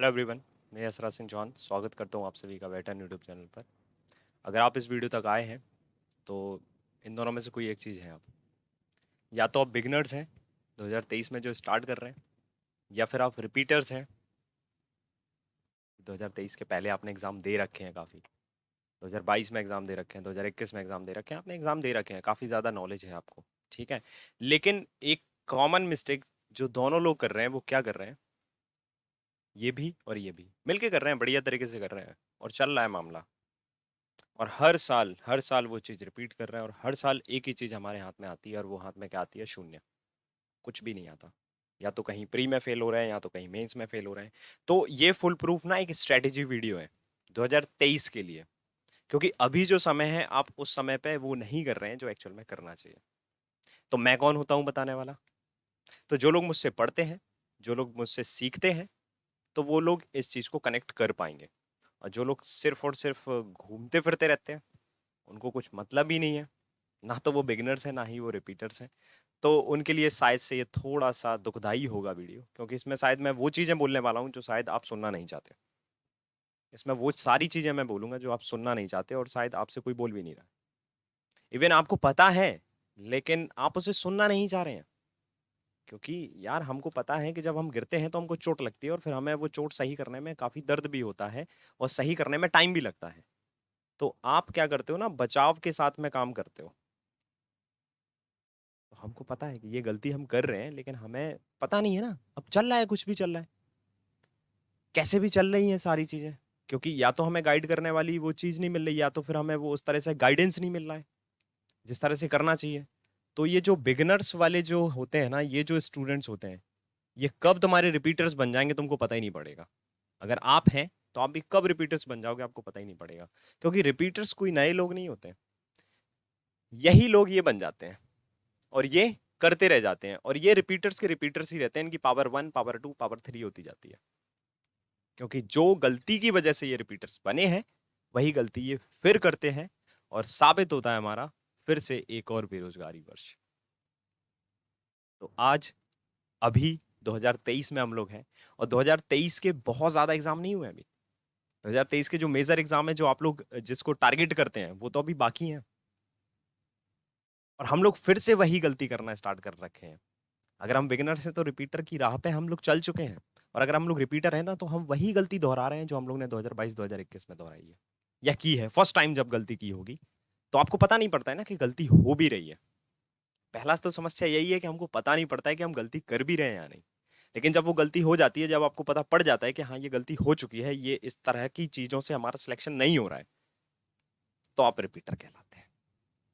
Hello everyone. मैं यसराज सिंह चौहान स्वागत करता हूँ आप सभी का वेटर्न यूट्यूब चैनल पर। अगर आप इस वीडियो तक आए हैं तो इन दोनों में से कोई एक चीज़ है, आप या तो आप बिगनर्स हैं 2023 में जो स्टार्ट कर रहे हैं, या फिर आप रिपीटर्स हैं। 2023 के पहले आपने एग्ज़ाम दे रखे हैं काफ़ी, 2022 में एग्ज़ाम दे रखे हैं, 2021 में एग्ज़ाम दे रखे हैं, आपने एग्ज़ाम दे रखे हैं, काफ़ी ज़्यादा नॉलेज है आपको, ठीक है। लेकिन एक कॉमन मिस्टेक जो दोनों लोग कर रहे हैं वो क्या कर रहे हैं, ये भी और ये भी मिलके कर रहे हैं, बढ़िया तरीके से कर रहे हैं और चल रहा है मामला। और हर साल वो चीज़ रिपीट कर रहे हैं और हर साल एक ही चीज़ हमारे हाथ में आती है, और वो हाथ में क्या आती है? शून्य। कुछ भी नहीं आता। या तो कहीं प्री में फेल हो रहे हैं, या तो कहीं मेंस में फेल हो रहे हैं। तो ये फुल प्रूफ ना एक स्ट्रेटेजी वीडियो है 2023 के लिए, क्योंकि अभी जो समय है आप उस समय पे वो नहीं कर रहे हैं जो एक्चुअल में करना चाहिए। तो मैं कौन होता हूँ बताने वाला? तो जो लोग मुझसे पढ़ते हैं, जो लोग मुझसे सीखते हैं, तो वो लोग इस चीज़ को कनेक्ट कर पाएंगे। और जो लोग सिर्फ और सिर्फ घूमते फिरते रहते हैं, उनको कुछ मतलब ही नहीं है, ना तो वो बिगिनर्स हैं ना ही वो रिपीटर्स हैं, तो उनके लिए शायद से ये थोड़ा-सा दुखदाई होगा वीडियो, क्योंकि इसमें शायद मैं वो चीज़ें बोलने वाला हूँ जो शायद आप सुनना नहीं चाहते। इसमें वो सारी चीज़ें मैं बोलूँगा जो आप सुनना नहीं चाहते और शायद आपसे कोई बोल भी नहीं रहा। इवन आपको पता है, लेकिन आप उसे सुनना नहीं चाह रहे हैं, क्योंकि यार हमको पता है कि जब हम गिरते हैं तो हमको चोट लगती है और फिर हमें वो चोट सही करने में काफ़ी दर्द भी होता है और सही करने में टाइम भी लगता है। तो आप क्या करते हो ना, बचाव के साथ में काम करते हो। तो हमको पता है कि ये गलती हम कर रहे हैं, लेकिन हमें पता नहीं है ना, अब चल रहा है, कुछ भी चल रहा है, कैसे भी चल रही हैं सारी चीजें, क्योंकि या तो हमें गाइड करने वाली वो चीज नहीं मिल रही, या तो फिर हमें वो उस तरह से गाइडेंस नहीं मिल रहा है जिस तरह से करना चाहिए। तो ये जो बिगिनर्स वाले जो होते हैं ना, ये जो स्टूडेंट्स होते हैं, ये कब तुम्हारे रिपीटर्स बन जाएंगे तुमको पता ही नहीं पड़ेगा। अगर आप हैं तो आप भी कब रिपीटर्स बन जाओगे आपको पता ही नहीं पड़ेगा, क्योंकि रिपीटर्स कोई नए लोग नहीं होते, यही लोग ये बन जाते हैं और ये करते रह जाते हैं, और ये रिपीटर्स के रिपीटर्स ही रहते हैं, इनकी पावर 1, पावर 2, पावर 3 होती जाती है, क्योंकि जो गलती की वजह से ये रिपीटर्स बने हैं वही गलती ये फिर करते हैं, और साबित होता है हमारा फिर से एक और बेरोजगारी वर्ष। तो आज अभी 2023 में हम लोग हैं, और 2023 के बहुत ज्यादा एग्जाम नहीं हुए अभी। 2023 के जो मेजर एग्जाम है, जो आप लोग जिसको टारगेट करते हैं, वो तो अभी बाकी हैं, और हम लोग फिर से वही गलती करना स्टार्ट कर रखे हैं। अगर हम बिगिनर हैं तो रिपीटर की राह पे हम लोग चल चुके हैं, और अगर हम लोग रिपीटर हैं ना, तो हम वही गलती दोहरा रहे हैं जो हम लोग ने 2022 2021 में दोहराई है, या की है फर्स्ट टाइम जब गलती की होगी। तो आपको पता नहीं पड़ता है ना कि गलती हो भी रही है। पहला तो समस्या यही है कि हमको पता नहीं पड़ता है कि हम गलती कर भी रहे हैं या नहीं। लेकिन जब वो गलती हो जाती है, जब आपको पता पड़ जाता है कि हाँ ये गलती हो चुकी है, ये इस तरह की चीजों से हमारा सिलेक्शन नहीं हो रहा है, तो आप रिपीटर कहलाते हैं,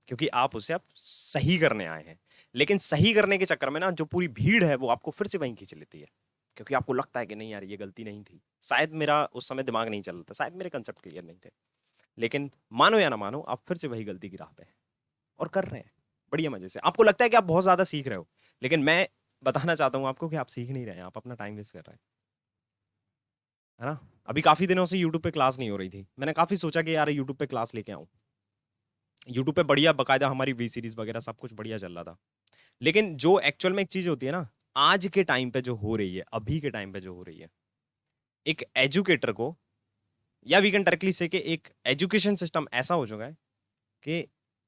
क्योंकि आप उसे आप सही करने आए हैं। लेकिन सही करने के चक्कर में ना, जो पूरी भीड़ है वो आपको फिर से वहीं खींच लेती है, क्योंकि आपको लगता है कि नहीं यार ये गलती नहीं थी, शायद मेरा उस समय दिमाग नहीं चल रहा था, शायद मेरे कंसेप्ट क्लियर नहीं थे। लेकिन मानो या ना मानो, आप फिर से वही गलती की राह पे हैं और कर रहे हैं बढ़िया मजे से। आपको लगता है कि आप बहुत ज्यादा सीख रहे हो, लेकिन मैं बताना चाहता हूं आपको कि आप सीख नहीं रहे हैं, आप अपना टाइम वेस्ट कर रहे हैं, है ना। अभी काफी दिनों से यूट्यूब पे क्लास नहीं हो रही थी, मैंने काफी सोचा कि यार यूट्यूब पे क्लास लेके आऊं। यूट्यूब पे बढ़िया बकायदा हमारी वी सीरीज वगैरह सब कुछ बढ़िया चल रहा था। लेकिन जो एक्चुअल में एक चीज होती है ना, आज के टाइम पे जो हो रही है, अभी के टाइम पे जो हो रही है, एक एजुकेटर को, या वी कैन डायरेक्टली से कि एक एजुकेशन सिस्टम ऐसा हो चुका है कि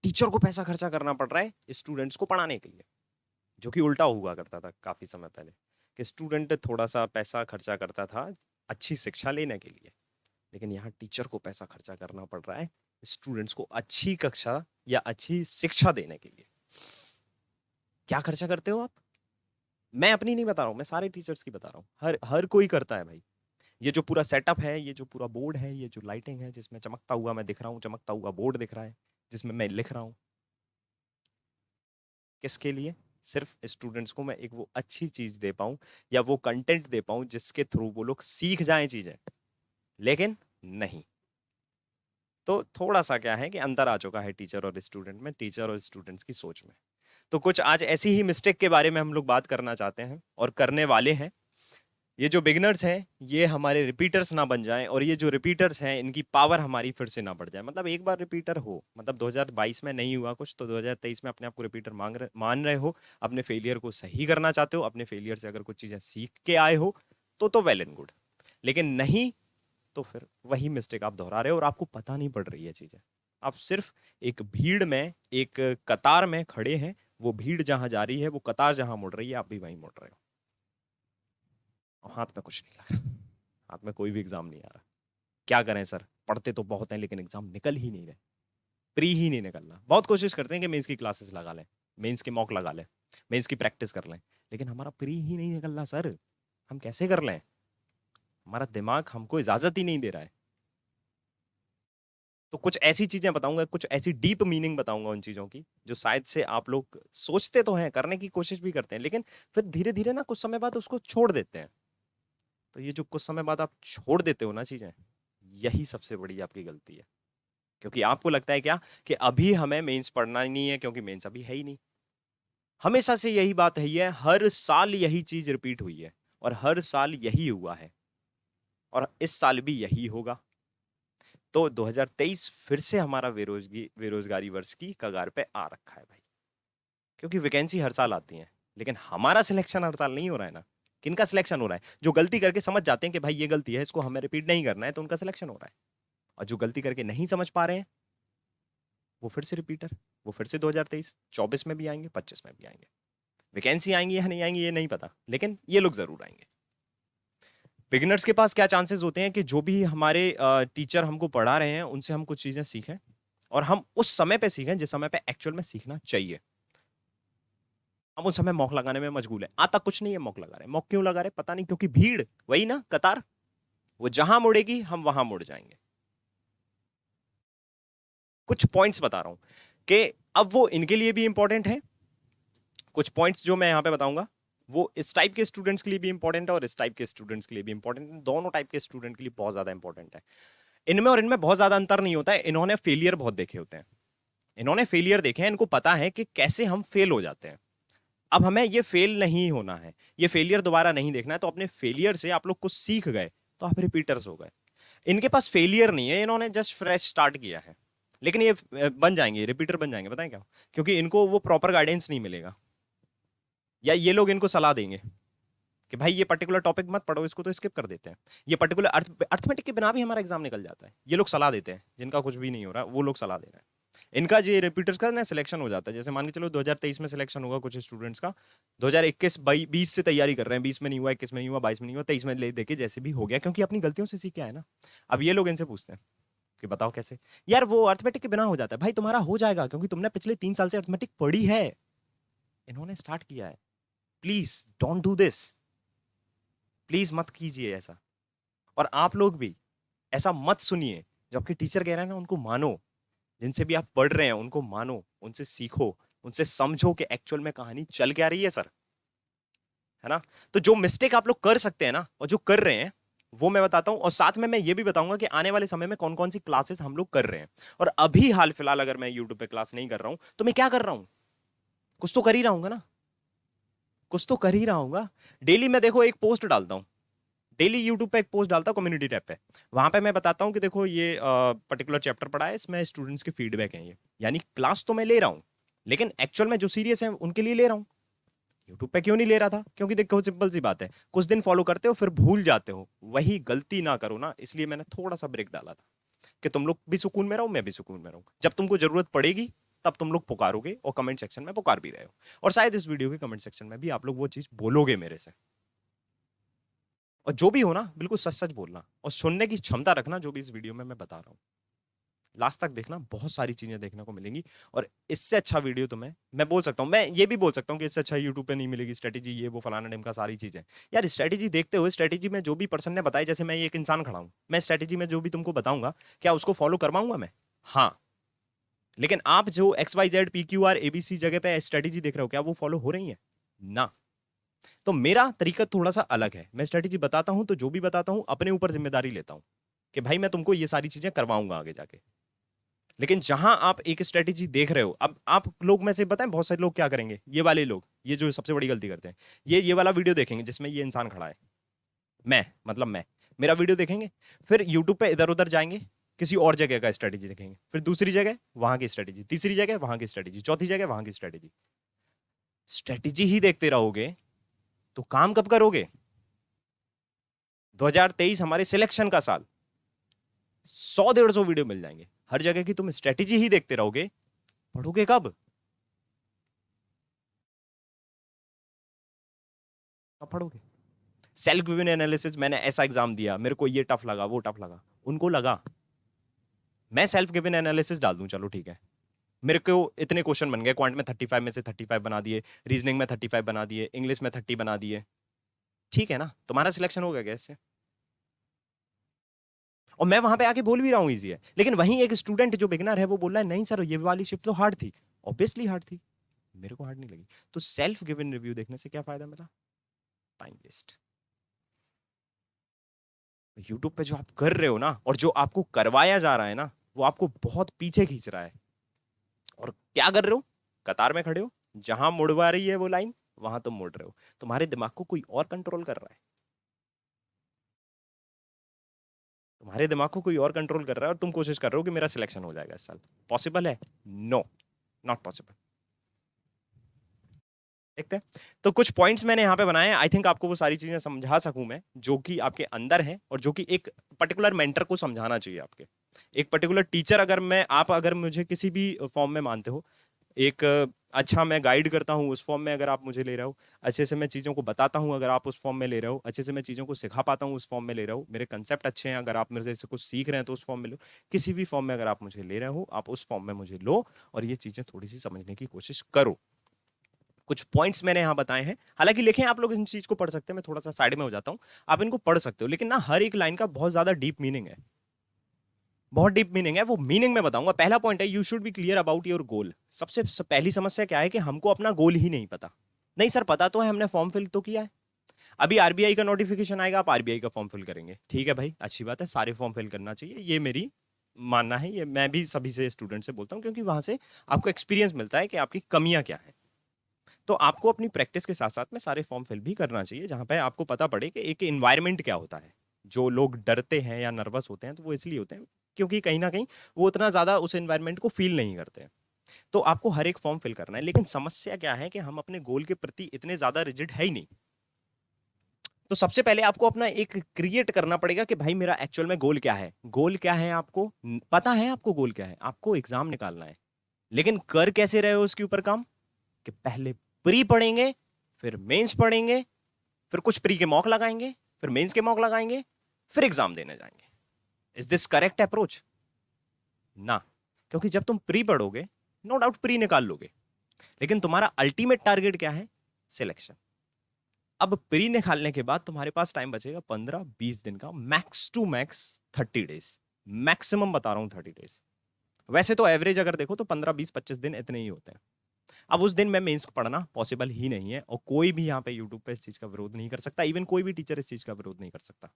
टीचर को पैसा खर्चा करना पड़ रहा है स्टूडेंट्स को पढ़ाने के लिए, जो कि उल्टा हुआ करता था काफी समय पहले, कि स्टूडेंट थोड़ा सा पैसा खर्चा करता था अच्छी शिक्षा लेने के लिए, लेकिन यहाँ टीचर को पैसा खर्चा करना पड़ रहा है स्टूडेंट्स को अच्छी कक्षा या अच्छी शिक्षा देने के लिए। क्या खर्चा करते हो आप? मैं अपनी नहीं बता रहा हूँ, मैं सारे टीचर्स की बता रहा हूँ, हर हर कोई करता है भाई। ये जो पूरा सेटअप है, ये जो पूरा बोर्ड है, ये जो लाइटिंग है, जिसमें चमकता हुआ मैं दिख रहा हूँ, चमकता हुआ बोर्ड दिख रहा है, जिसमें मैं लिख रहा हूँ, किसके लिए? सिर्फ स्टूडेंट्स को मैं एक वो अच्छी चीज दे पाऊं, या वो कंटेंट दे पाऊं जिसके थ्रू वो लोग सीख जाएं चीजें। लेकिन नहीं। तो थोड़ा सा क्या है कि अंतर आ चुका है टीचर और स्टूडेंट में, टीचर और स्टूडेंट्स की सोच में। तो कुछ आज ऐसी ही मिस्टेक के बारे में हम लोग बात करना चाहते हैं और करने वाले हैं। ये जो बिगिनर्स हैं, ये हमारे रिपीटर्स ना बन जाएं, और ये जो रिपीटर्स हैं इनकी पावर हमारी फिर से ना बढ़ जाए। मतलब एक बार रिपीटर हो, मतलब 2022 में नहीं हुआ कुछ, तो 2023 में अपने आप को रिपीटर मान रहे हो, अपने फेलियर को सही करना चाहते हो, अपने फेलियर से अगर कुछ चीजें सीख के आए हो, तो वेल एंड गुड। लेकिन नहीं तो फिर वही मिस्टेक आप दोहरा रहे हो और आपको पता नहीं पड़ रही है चीजें। आप सिर्फ एक भीड़ में, एक कतार में खड़े हैं, वो भीड़ जहां जा रही है, वो कतार जहां मुड़ रही है, आप भी वहीं मुड़ रहे हो और हाथ में कुछ नहीं लग रहा, हाथ में कोई भी एग्जाम नहीं आ रहा। क्या करें सर, पढ़ते तो बहुत हैं लेकिन एग्जाम निकल ही नहीं रहे, प्री ही नहीं निकल रहा। बहुत कोशिश करते हैं कि मेंस की क्लासेस लगा लें, मेंस के मॉक लगा लें, मेंस की प्रैक्टिस कर लें, लेकिन हमारा प्री ही नहीं निकल रहा सर। हम कैसे कर लें? हमारा दिमाग हमको इजाजत ही नहीं दे रहा है। तो कुछ ऐसी चीजें बताऊंगा, कुछ ऐसी डीप मीनिंग बताऊंगा उन चीजों की, जो शायद से आप लोग सोचते तो हैं, करने की कोशिश भी करते हैं, लेकिन फिर धीरे धीरे ना कुछ समय बाद उसको छोड़ देते हैं। तो ये जो कुछ समय बाद आप छोड़ देते हो ना चीजें, यही सबसे बड़ी आपकी गलती है। क्योंकि आपको लगता है क्या कि अभी हमें मेंस पढ़ना ही नहीं है, क्योंकि मेंस अभी है ही नहीं। हमेशा से यही बात है, हर साल यही चीज रिपीट हुई है और हर साल यही हुआ है और इस साल भी यही होगा। तो 2023 फिर से हमारा बेरोजगारी वर्ष की कगार पे आ रखा है भाई। क्योंकि वैकेंसी हर साल आती है, लेकिन हमारा सिलेक्शन हर साल नहीं हो रहा है ना। किनका सिलेक्शन हो रहा है? जो गलती करके समझ जाते हैं कि भाई ये गलती है, इसको हमें रिपीट नहीं करना है, तो उनका सिलेक्शन हो रहा है। और जो गलती करके नहीं समझ पा रहे हैं, वो फिर से रिपीटर, वो फिर से 2023 24 में भी आएंगे, 25 में भी आएंगे। वैकेंसी आएंगी या नहीं आएंगी ये नहीं पता, लेकिन ये लोग जरूर आएंगे। बिगिनर्स के पास क्या चांसेस होते हैं कि जो भी हमारे टीचर हमको पढ़ा रहे हैं उनसे हम कुछ चीजें सीखें और हम उस समय पे सीखें जिस समय पे एक्चुअल में सीखना चाहिए। हम उस समय मॉक लगाने में मशगूल है, आता कुछ नहीं है, मॉक लगा रहे हैं। मॉक क्यों लगा रहे पता नहीं, क्योंकि भीड़, वही ना कतार, वो जहां मुड़ेगी हम वहां मुड़ जाएंगे। कुछ पॉइंट्स बता रहा हूं कि अब वो इनके लिए भी इंपॉर्टेंट है। कुछ पॉइंट्स जो मैं यहां पे बताऊंगा वो इस टाइप के स्टूडेंट्स के लिए भी इंपॉर्टेंट है और इस टाइप के स्टूडेंट्स के लिए भी इंपॉर्टेंट है। दोनों टाइप के स्टूडेंट के लिए बहुत ज्यादा इंपॉर्टेंट है। इनमें और इनमें बहुत ज्यादा अंतर नहीं होता है। इन्होंने फेलियर बहुत देखे होते हैं, इन्होंने फेलियर देखे हैं, इनको पता है कि कैसे हम फेल हो जाते हैं। अब हमें ये फेल नहीं होना है, ये फेलियर दोबारा नहीं देखना है। तो अपने फेलियर से आप लोग कुछ सीख गए तो आप रिपीटर्स हो गए। इनके पास फेलियर नहीं है, इन्होंने जस्ट फ्रेश स्टार्ट किया है, लेकिन ये बन जाएंगे, रिपीटर बन जाएंगे। बताएं क्या? क्योंकि इनको वो प्रॉपर गाइडेंस नहीं मिलेगा, या ये लोग इनको सलाह देंगे कि भाई ये पर्टिकुलर टॉपिक मत पढ़ो, इसको तो स्किप कर देते हैं। ये पर्टिकुलर अर्थमेटिक के बिना भी हमारा एग्जाम निकल जाता है। ये लोग सलाह देते हैं, जिनका कुछ भी नहीं हो रहा वो लोग सलाह दे रहे हैं। इनका जो रिपीटर्स का ना सिलेक्शन हो जाता है। जैसे मान के चलो 2023 में सिलेक्शन होगा कुछ स्टूडेंट्स का, 2021 20 से तैयारी कर रहे हैं, 20 में नहीं हुआ, 21 में नहीं हुआ, 22 में नहीं हुआ, 23 में ले देके जैसे भी हो गया, क्योंकि अपनी गलतियों से सीख के आए ना। अब ये लोग इनसे पूछते हैं कि बताओ कैसे। यार वो अर्थमेटिक के बिना हो जाता है भाई, तुम्हारा हो जाएगा क्योंकि तुमने पिछले 3 साल से अर्थमेटिक पढ़ी है, इन्होंने स्टार्ट किया है। Please don't do this, please मत कीजिए ऐसा। और आप लोग भी ऐसा मत सुनिए। जो आपके टीचर कह रहे हैं ना उनको मानो, जिनसे भी आप पढ़ रहे हैं उनको मानो, उनसे सीखो, उनसे समझो कि एक्चुअल में कहानी चल क्या रही है सर, है ना। तो जो मिस्टेक आप लोग कर सकते हैं ना और जो कर रहे हैं वो मैं बताता हूं, और साथ में मैं ये भी बताऊंगा कि आने वाले समय में कौन कौन सी क्लासेस हम लोग कर रहे हैं। और अभी हाल फिलहाल अगर मैं यूट्यूब पे क्लास नहीं कर रहा हूं तो मैं क्या कर रहा हूं? कुछ तो कर ही रहा हूँ ना, कुछ तो कर ही रहा हूँ। डेली मैं देखो एक पोस्ट डालता हूँ, डेली यूट्यूब पे एक पोस्ट डालता हूँ कम्युनिटी टैब पे। वहां पे मैं बताता हूँ कि देखो ये पर्टिकुलर चैप्टर पढ़ा है, इसमें स्टूडेंट्स के फीडबैक हैं ये। यानी क्लास तो मैं ले रहा हूँ, लेकिन एक्चुअल में जो सीरियस है उनके लिए ले रहा हूँ। यूट्यूब पे क्यों नहीं ले रहा था? क्योंकि देखो सिंपल सी बात है, कुछ दिन फॉलो करते हो फिर भूल जाते हो, वही गलती ना करो ना, इसलिए मैंने थोड़ा सा ब्रेक डाला था कि तुम लोग भी सुकून में रहो, मैं भी सुकून में रहूं। जब तुमको जरूरत पड़ेगी तब तुम लोग पुकारोगे, और कमेंट सेक्शन में पुकार भी रहे हो, और शायद इस वीडियो के कमेंट सेक्शन में भी आप लोग वो चीज बोलोगे मेरे से। और जो भी हो ना, बिल्कुल सच सच बोलना और सुनने की क्षमता रखना, जो भी इस वीडियो में मैं बता रहा हूं लास्ट तक देखना, बहुत सारी चीजें देखने को मिलेंगी। और इससे अच्छा वीडियो तो मैं बोल सकता हूँ, मैं ये भी बोल सकता हूँ कि इससे अच्छा यूट्यूब पे नहीं मिलेगी स्ट्रेटेजी, ये वो फलाना ढिमका सारी चीजें। यार स्ट्रेटेजी देखते हुए, स्ट्रेटेजी में जो भी पर्सन ने बताई, जैसे मैं एक इंसान खड़ा हूं, मैं स्ट्रेटेजी में जो भी तुमको बताऊंगा क्या उसको फॉलो करवाऊंगा मैं? हाँ। लेकिन आप जो XYZ PQR ABC जगह पे स्ट्रेटेजी देख रहे हो, क्या वो फॉलो हो रही है? ना। तो मेरा तरीका थोड़ा सा अलग है। मैं स्ट्रेटेजी बताता हूं तो जो भी बताता हूं अपने ऊपर जिम्मेदारी लेता हूं कि भाई मैं तुमको ये सारी चीजें करवाऊंगा आगे जाके। लेकिन जहां आप एक स्ट्रेटेजी देख रहे हो, अब आप लोग में से बताएं बहुत सारे लोग क्या करेंगे, ये वाले लोग, ये जो सबसे बड़ी गलती करते हैं, ये वाला वीडियो देखेंगे जिसमें ये इंसान खड़ा है, मैं मतलब मैं, मेरा वीडियो देखेंगे, फिर यूट्यूब पे इधर उधर जाएंगे, किसी और जगह का स्ट्रेटेजी देखेंगे, फिर दूसरी जगह वहां की स्ट्रेटेजी, तीसरी जगह वहां की स्ट्रेटेजी, चौथी जगह वहां की स्ट्रेटेजी। स्ट्रेटेजी ही देखते रहोगे तो काम कब करोगे? 2023 हमारे सिलेक्शन का साल, 100-150 वीडियो मिल जाएंगे हर जगह की। तुम स्ट्रेटेजी ही देखते रहोगे, पढ़ोगे कब? कब पढ़ोगे? सेल्फ गिवन एनालिसिस, मैंने ऐसा एग्जाम दिया, मेरे को ये टफ लगा, वो टफ लगा, उनको लगा मैं सेल्फ गिवन एनालिसिस डाल दूं, चलो ठीक है, मेरे को इतने क्वेश्चन बन गए, क्वांट में 35 में से 35 बना दिए, रीजनिंग में 35 बना दिए, इंग्लिश में 30 बना दिए, ठीक है ना, तुम्हारा सिलेक्शन हो गया क्या इससे? और मैं वहां पे आके बोल भी रहा हूं इजी है, लेकिन वहीं एक स्टूडेंट जो बिगनर है वो बोल रहा है नहीं सर ये वाली शिफ्ट तो हार्ड थी। ऑब्वियसली हार्ड थी, मेरे को हार्ड नहीं लगी। तो सेल्फ गिवन रिव्यू देखने से क्या फायदा मिला? Time waste. यूट्यूब पे जो आप कर रहे हो ना, और जो आपको करवाया जा रहा है ना, वो आपको बहुत पीछे खींच रहा है। और क्या कर रहे हो? कतार में खड़े हो, जहां मुड़वा रही है वो लाइन, वहां तुम मुड़ रहे हो। तुम्हारे दिमाग को कोई और कंट्रोल कर रहा है, तुम्हारे दिमाग को कोई और कंट्रोल कर रहा है, और तुम कोशिश कर रहे हो कि मेरा सिलेक्शन हो जाएगा इस साल। पॉसिबल है? No, not possible. देखते हैं। तो कुछ पॉइंट्स मैंने यहाँ पे बनाए हैं, आई थिंक आपको वो सारी चीजें समझा सकूं मैं, जो कि आपके अंदर है, और जो कि एक पर्टिकुलर मेंटर को समझाना चाहिए आपके। एक पर्टिकुलर टीचर, अगर मैं, आप अगर मुझे किसी भी फॉर्म में मानते हो, एक अच्छा मैं गाइड करता हूँ उस फॉर्म में अगर आप मुझे ले रहे हो, अच्छे से मैं चीज़ों को बताता हूँ अगर आप उस फॉर्म में ले रहे हो, अच्छे से मैं चीज़ों को सिखा पाता हूँ उस फॉर्म में ले रहे हो, मेरे कंसेप्ट अच्छे हैं, अगर आप मेरे से कुछ सीख रहे हैं तो उस फॉर्म में लो। किसी भी फॉर्म में अगर आप मुझे ले रहे हो, आप उस फॉर्म में मुझे लो, और ये चीज़ें थोड़ी सी समझने की कोशिश करो। कुछ पॉइंट्स मैंने यहाँ बताए हैं, हालांकि लिखे आप लोग इन चीज को पढ़ सकते हैं, मैं थोड़ा सा साइड में हो जाता हूँ, आप इनको पढ़ सकते हो, लेकिन ना हर एक लाइन का बहुत ज्यादा डीप मीनिंग है, बहुत डीप मीनिंग है। वो मीनिंग में बताऊंगा। पहला पॉइंट है, you should be clear about your goal. सबसे पहली समस्या क्या है कि हमको अपना गोल ही नहीं पता। नहीं सर पता तो है, हमने फॉर्म फिल तो किया है, अभी आरबीआई का नोटिफिकेशन आएगा, आप आरबीआई का फॉर्म फिल करेंगे, ठीक है भाई, अच्छी बात है, सारे फॉर्म फिल करना चाहिए, ये मेरी मानना है, ये मैं भी सभी से स्टूडेंट से बोलता हूँ, क्योंकि वहां से आपको एक्सपीरियंस मिलता है कि आपकी कमियां क्या है। तो आपको अपनी प्रैक्टिस के साथ साथ में सारे फॉर्म फिल भी करना चाहिए, जहां पे आपको पता पड़े कि एक इन्वायरमेंट क्या होता है। जो लोग डरते हैं या नर्वस होते हैं तो वो इसलिए होते हैं क्योंकि कहीं ना कहीं वो उतना ज्यादा उस एनवायरनमेंट को फील नहीं करते हैं। तो आपको हर एक फॉर्म फिल करना है, लेकिन समस्या क्या है कि हम अपने गोल के प्रति इतने ज्यादा रिजिड है ही नहीं। तो सबसे पहले आपको अपना एक क्रिएट करना पड़ेगा कि भाई मेरा एक्चुअल में गोल क्या है। गोल क्या है आपको पता है, आपको गोल क्या है, आपको एग्जाम निकालना है, लेकिन कर कैसे रहे हो उसके ऊपर काम, कि पहले प्री पढ़ेंगे, फिर मेंस पढ़ेंगे, फिर कुछ प्री के मॉक लगाएंगे, फिर मेंस के मॉक लगाएंगे, फिर एग्जाम देने जाएंगे। Is this correct approach? ना, क्योंकि जब तुम प्री पढ़ोगे, नो डाउट प्री निकाल लोगे, लेकिन तुम्हारा अल्टीमेट टारगेट क्या है? सिलेक्शन। अब प्री निकालने के बाद तुम्हारे पास टाइम बचेगा 15-20 दिन का, max to max 30 days, maximum बता रहा हूं 30 डेज। वैसे तो एवरेज अगर देखो तो 15-20-25 दिन इतने ही होते हैं। अब उस दिन में मेंस पढ़ना पॉसिबल ही नहीं है, और कोई भी यहाँ पे यूट्यूब पे इस चीज का विरोध नहीं कर सकता, इवन कोई भी टीचर इस चीज का विरोध नहीं कर सकता।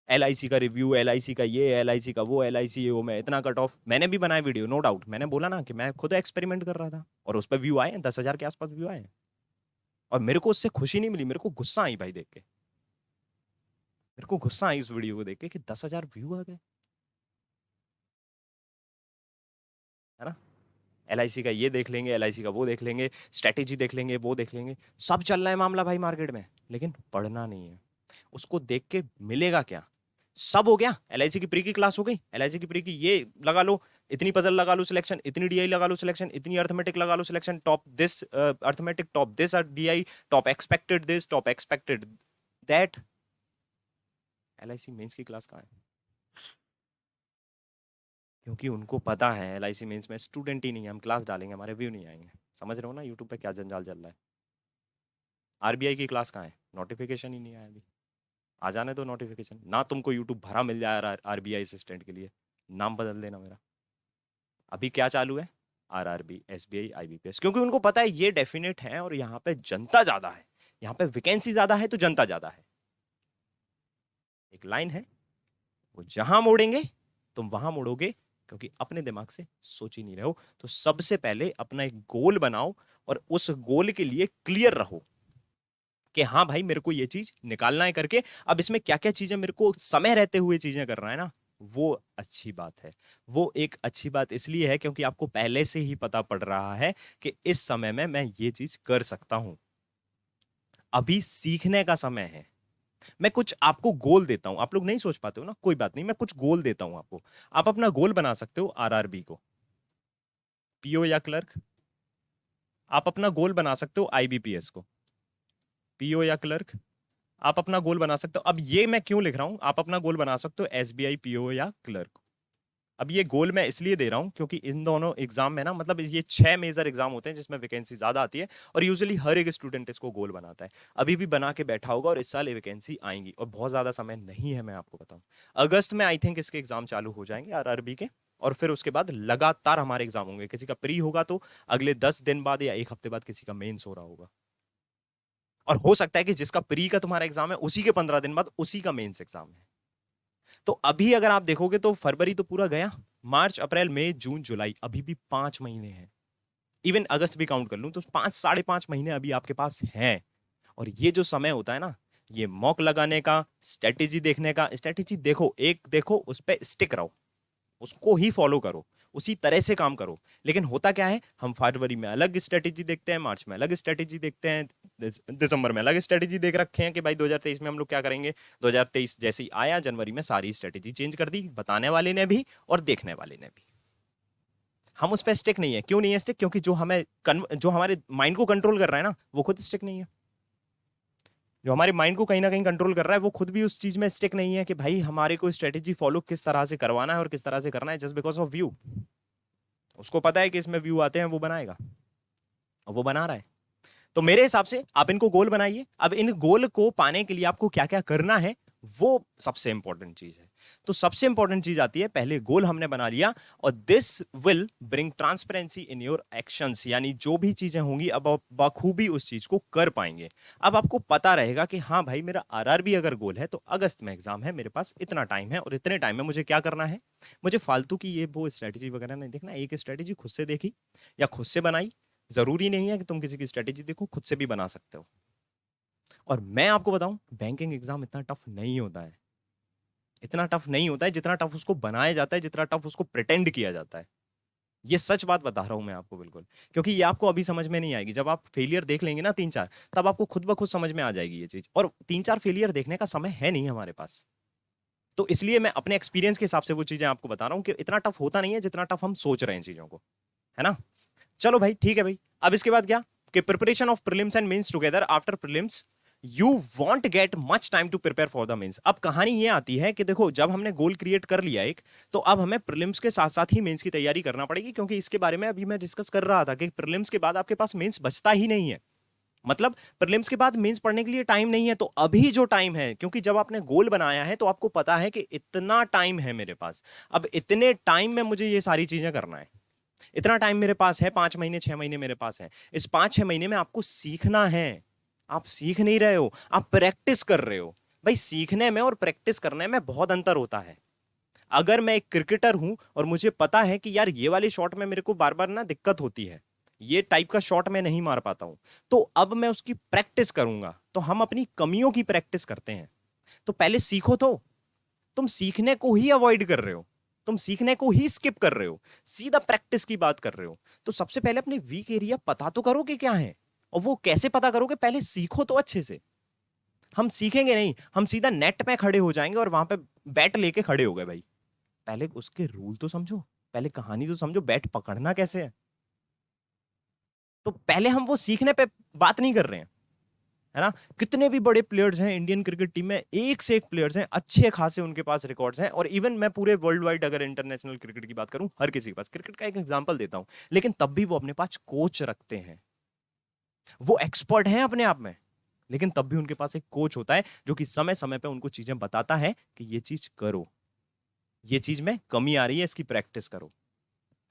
एलआईसी का रिव्यू, एलआईसी का ये, एलआईसी का वो, एलआईसी वो, मैं इतना कट ऑफ, मैंने भी बनाया वीडियो, नो डाउट, मैंने बोला ना कि मैं खुद एक्सपेरिमेंट कर रहा था, और उस पर व्यू आए 10,000 के आसपास व्यू आए, और मेरे को उससे खुशी नहीं मिली, मेरे को गुस्सा आई भाई देख के, मेरे को गुस्सा आई उस वीडियो को देख के कि 10,000 व्यू आ गए, है ना। एलआईसी का ये देख लेंगे, एलआईसी का वो देख लेंगे, स्ट्रेटेजी देख लेंगे, वो देख लेंगे, सब चल रहा है मामला भाई मार्केट में, लेकिन पढ़ना नहीं है। उसको देख के मिलेगा क्या? सब हो गया, एलआईसी की प्री की क्लास हो गई, एलआईसी की प्री की ये लगा लो, इतनी पजल लगा लो सिलेक्शन, इतनी डीआई लगा लो सिलेक्शन, इतनी अर्थमेटिक लगा लो selection, top this arithmetic, top this DI, top expected this, top expected that. LIC mains की क्लास कहाँ है? क्योंकि उनको पता है एलआईसी मेंस में स्टूडेंट ही नहीं है, हम क्लास डालेंगे हमारे व्यू नहीं आएंगे। समझ रहे हो ना यूट्यूब पे क्या जंजाल चल रहा है। आरबीआई की क्लास कहाँ है? नोटिफिकेशन ही नहीं आया अभी, आ जाने दो नोटिफिकेशन, ना तुमको यूट्यूब भरा मिल जाए आरबीआई असिस्टेंट के लिए, नाम बदल देना मेरा। अभी क्या चालू है? आरआरबी, एसबीआई, आईबीपीएस, क्योंकि उनको पता है ये डेफिनेट है, और यहाँ पे जनता ज्यादा है, यहाँ पे वैकेंसी ज्यादा है तो जनता ज्यादा है। एक लाइन है, वो जहां मोड़ेंगे तुम वहां मुड़ोगे, क्योंकि अपने दिमाग से सोच ही नहीं रहे हो। तो सबसे पहले अपना एक गोल बनाओ, और उस गोल के लिए क्लियर रहो कि हाँ भाई मेरे को ये चीज निकालना है करके। अब इसमें क्या क्या चीजें मेरे को समय रहते हुए चीजें कर रहा है ना, वो अच्छी बात है। वो एक अच्छी बात इसलिए है क्योंकि आपको पहले से ही पता पड़ रहा है कि इस समय में मैं ये चीज कर सकता हूं, अभी सीखने का समय है। मैं कुछ आपको गोल देता हूं, आप लोग नहीं सोच पाते हो ना, कोई बात नहीं, मैं कुछ गोल देता हूं आपको। आप अपना गोल बना सकते हो आरआरबी को, पीओ या क्लर्क। आप अपना गोल बना सकते हो आईबीपीएस को, पीओ या क्लर्क। आप अपना गोल बना सकते हो, अब ये मैं क्यों लिख रहा हूं, आप अपना गोल बना सकते हो एसबीआई, पीओ या क्लर्क। अब ये गोल मैं इसलिए दे रहा हूं क्योंकि इन दोनों एग्जाम में ना, मतलब ये 6 मेजर एग्जाम होते हैं जिसमें वैकेंसी ज्यादा आती है, और यूजुअली हर एक स्टूडेंट इसको गोल बनाता है। अभी भी बना के बैठा होगा, और इस साल ये वैकेंसी आएंगी, और बहुत ज्यादा समय नहीं है, मैं आपको बताऊं। अगस्त में आई थिंक इसके एग्जाम चालू हो जाएंगे आरआरबी के, और फिर उसके बाद लगातार हमारे एग्जाम होंगे। किसी का प्री होगा तो अगले 10 दिन बाद या एक हफ्ते बाद किसी का मेंस हो रहा होगा, और हो सकता है कि जिसका प्री का तुम्हारा एग्जाम है उसी के 15 दिन बाद उसी का मेंस एग्जाम है। तो अभी अगर आप देखोगे तो फरवरी तो पूरा गया, मार्च अप्रैल मई जून जुलाई, अभी भी 5 महीने हैं। इवन अगस्त भी काउंट कर लूं तो 5 साढ़े 5 महीने अभी आपके पास हैं। और ये जो समय होता है ना, ये मॉक लगाने का, स्ट्रेटेजी देखने का, स्ट्रेटेजी देखो, एक देखो, उस पर स्टिक रहो, उसको ही फॉलो करो, उसी तरह से काम करो। लेकिन होता क्या है, हम फरवरी में अलग स्ट्रेटेजी देखते हैं, मार्च में अलग स्ट्रेटेजी देखते हैं, दिसंबर में अलग स्ट्रेटेजी देख रखे हैं कि भाई 2023 में हम लोग क्या करेंगे। 2023 जैसे ही आया जनवरी में सारी स्ट्रेटेजी चेंज कर दी, बताने वाले ने भी और देखने वाले ने भी। हम उस पर स्टिक नहीं है। क्यों नहीं है स्टिक? क्योंकि जो हमारे माइंड को कंट्रोल कर रहा है ना, वो खुद स्टिक नहीं है। जो हमारे माइंड को कहीं ना कहीं कंट्रोल कर रहा है, वो खुद भी उस चीज में स्टिक नहीं है कि भाई हमारे को स्ट्रेटेजी फॉलो किस तरह से करवाना है और किस तरह से करना है, जस्ट बिकॉज ऑफ व्यू। उसको पता है कि इसमें व्यू आते हैं, वो बनाएगा, और वो बना रहा है। तो मेरे हिसाब से आप इनको गोल बनाइए। अब इन गोल को पाने के लिए आपको क्या क्या करना है, वो सबसे इंपॉर्टेंट चीज है। तो सबसे इंपॉर्टेंट चीज आती है, पहले गोल हमने बना लिया, और this will bring transparency in your actions, यानी जो भी चीजें होंगी अब आप बखूबी उस चीज को कर पाएंगे। अब आपको पता रहेगा कि हाँ भाई, मेरा आरआरबी अगर गोल है तो अगस्त में एग्जाम है, मेरे पास इतना टाइम है, और इतने टाइम में मुझे क्या करना है। मुझे फालतू की ये वो स्ट्रेटेजी वगैरह नहीं देखना। एक स्ट्रेटेजी खुद से देखी या खुद से बनाई, जरूरी नहीं है कि तुम किसी की स्ट्रेटेजी देखो, खुद से भी बना सकते हो। और मैं आपको बताऊं, बैंकिंग एग्जाम इतना टफ नहीं होता है, इतना टफ नहीं होता है जितना टफ उसको बनाया जाता है, जितना टफ उसको प्रिटेंड किया जाता है। ये सच बात बता रहा हूं मैं आपको बिल्कुल, क्योंकि ये आपको अभी समझ में नहीं आएगी। जब आप फेलियर देख लेंगे ना 3 4, तब आपको खुद ब खुद समझ में आ जाएगी ये चीज। और 3 4 फेलियर देखने का समय है नहीं हमारे पास। तो इसलिए मैं अपने एक्सपीरियंस के हिसाब से वो चीजें आपको बता रहा हूं कि इतना टफ होता नहीं है जितना टफ हम सोच रहे हैं चीजों को, है ना। चलो भाई, ठीक है भाई। अब इसके बाद क्या, कि preparation of prelims and mains together after prelims you won't get much time to prepare for the mains. अब कहानी ये आती है कि देखो, जब हमने गोल क्रिएट कर लिया एक, तो अब हमें प्रीलिम्स के साथ साथ ही मेंस की तैयारी करना पड़ेगी, क्योंकि इसके बारे में अभी मैं डिस्कस कर रहा था कि प्रीलिम्स के बाद आपके पास मेंस बचता ही नहीं है। मतलब प्रीलिम्स के बाद मेंस पढ़ने के लिए टाइम नहीं है। तो अभी जो टाइम है, क्योंकि जब आपने गोल बनाया है तो आपको पता है कि इतना टाइम है मेरे पास, अब इतने टाइम में मुझे ये सारी चीजें करना है। इतना टाइम मेरे पास है, 5 महीने 6 महीने मेरे पास है। इस 5 6 महीने में आपको सीखना है। आप सीख नहीं रहे हो, आप प्रैक्टिस कर रहे हो। भाई, सीखने में और प्रैक्टिस करने में बहुत अंतर होता है। अगर मैं एक क्रिकेटर हूं और मुझे पता है कि यार ये वाले शॉट में मेरे को बार बार ना दिक्कत होती है, ये टाइप का शॉट मैं नहीं मार पाता हूं, तो अब मैं उसकी प्रैक्टिस करूंगा। तो हम अपनी कमियों की प्रैक्टिस करते हैं। तो पहले सीखो। तो तुम सीखने को ही अवॉइड कर रहे हो, तुम सीखने को ही स्किप कर रहे हो, सीधा प्रैक्टिस की बात कर रहे हो। तो सबसे पहले अपने वीक एरिया पता तो करो कि क्या है, और वो कैसे पता करोगे, पहले सीखो तो अच्छे से। हम सीखेंगे नहीं, हम सीधा नेट में खड़े हो जाएंगे और वहां पे बैट लेके खड़े हो गए भाई। पहले उसके रूल तो समझो, पहले कहानी तो समझो, बैट पकड़ना कैसे है। तो पहले हम वो सीखने पे बात नहीं कर रहे हैं, है ना। कितने भी बड़े प्लेयर्स हैं इंडियन क्रिकेट टीम में, एक से एक प्लेयर्स हैं, अच्छे खासे उनके पास रिकॉर्ड्स हैं। और इवन मैं पूरे वर्ल्ड वाइड अगर इंटरनेशनल क्रिकेट की बात करूं, हर किसी के पास, क्रिकेट का एक एग्जांपल देता हूं, लेकिन तब भी वो अपने पास कोच रखते हैं। वो एक्सपर्ट हैं अपने आप में, लेकिन तब भी उनके पास एक कोच होता है जो कि समय समय पे उनको चीजें बताता है कि ये चीज करो, ये चीज में कमी आ रही है, इसकी प्रैक्टिस करो,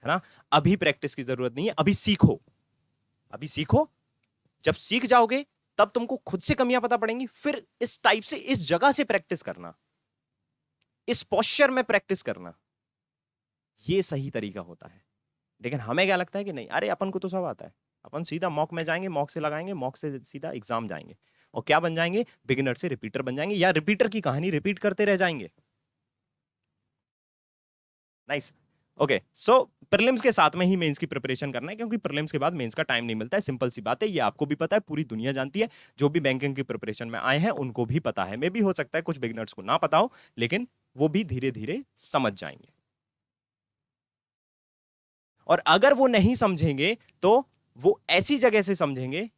है ना। अभी प्रैक्टिस की जरूरत नहीं है, अभी सीखो, अभी सीखो। जब सीख जाओगे तब तुमको खुद से कमियां पता पड़ेंगी, फिर इस टाइप से, इस जगह से प्रैक्टिस करना, इस पोस्चर में प्रैक्टिस करना, ये सही तरीका होता है। लेकिन हमें क्या लगता है कि नहीं, अरे अपन को तो सब आता है, अपन सीधा मॉक में जाएंगे, मॉक से लगाएंगे, मॉक से सीधा एग्जाम जाएंगे, और क्या बन जाएंगे, बिगिनर से रिपीटर बन जाएंगे, या रिपीटर की कहानी रिपीट करते रह जाएंगे। नाइस। ओके, सो प्रीलिम्स के साथ में ही मेंस की प्रिपरेशन करना है, क्योंकि प्रीलिम्स के बाद मेंस का टाइम नहीं मिलता है। सिंपल सी बात है, ये आपको भी पता है, पूरी दुनिया जानती है, जो भी बैंकिंग की प्रिपरेशन में आए हैं उनको भी पता है। मे भी हो सकता है कुछ बिगिनर्स को ना पता हो, लेकिन वो भी धीरे धीरे समझ जाएंगे। और अगर वो नहीं समझेंगे तो वो ऐसी जगह से समझेंगे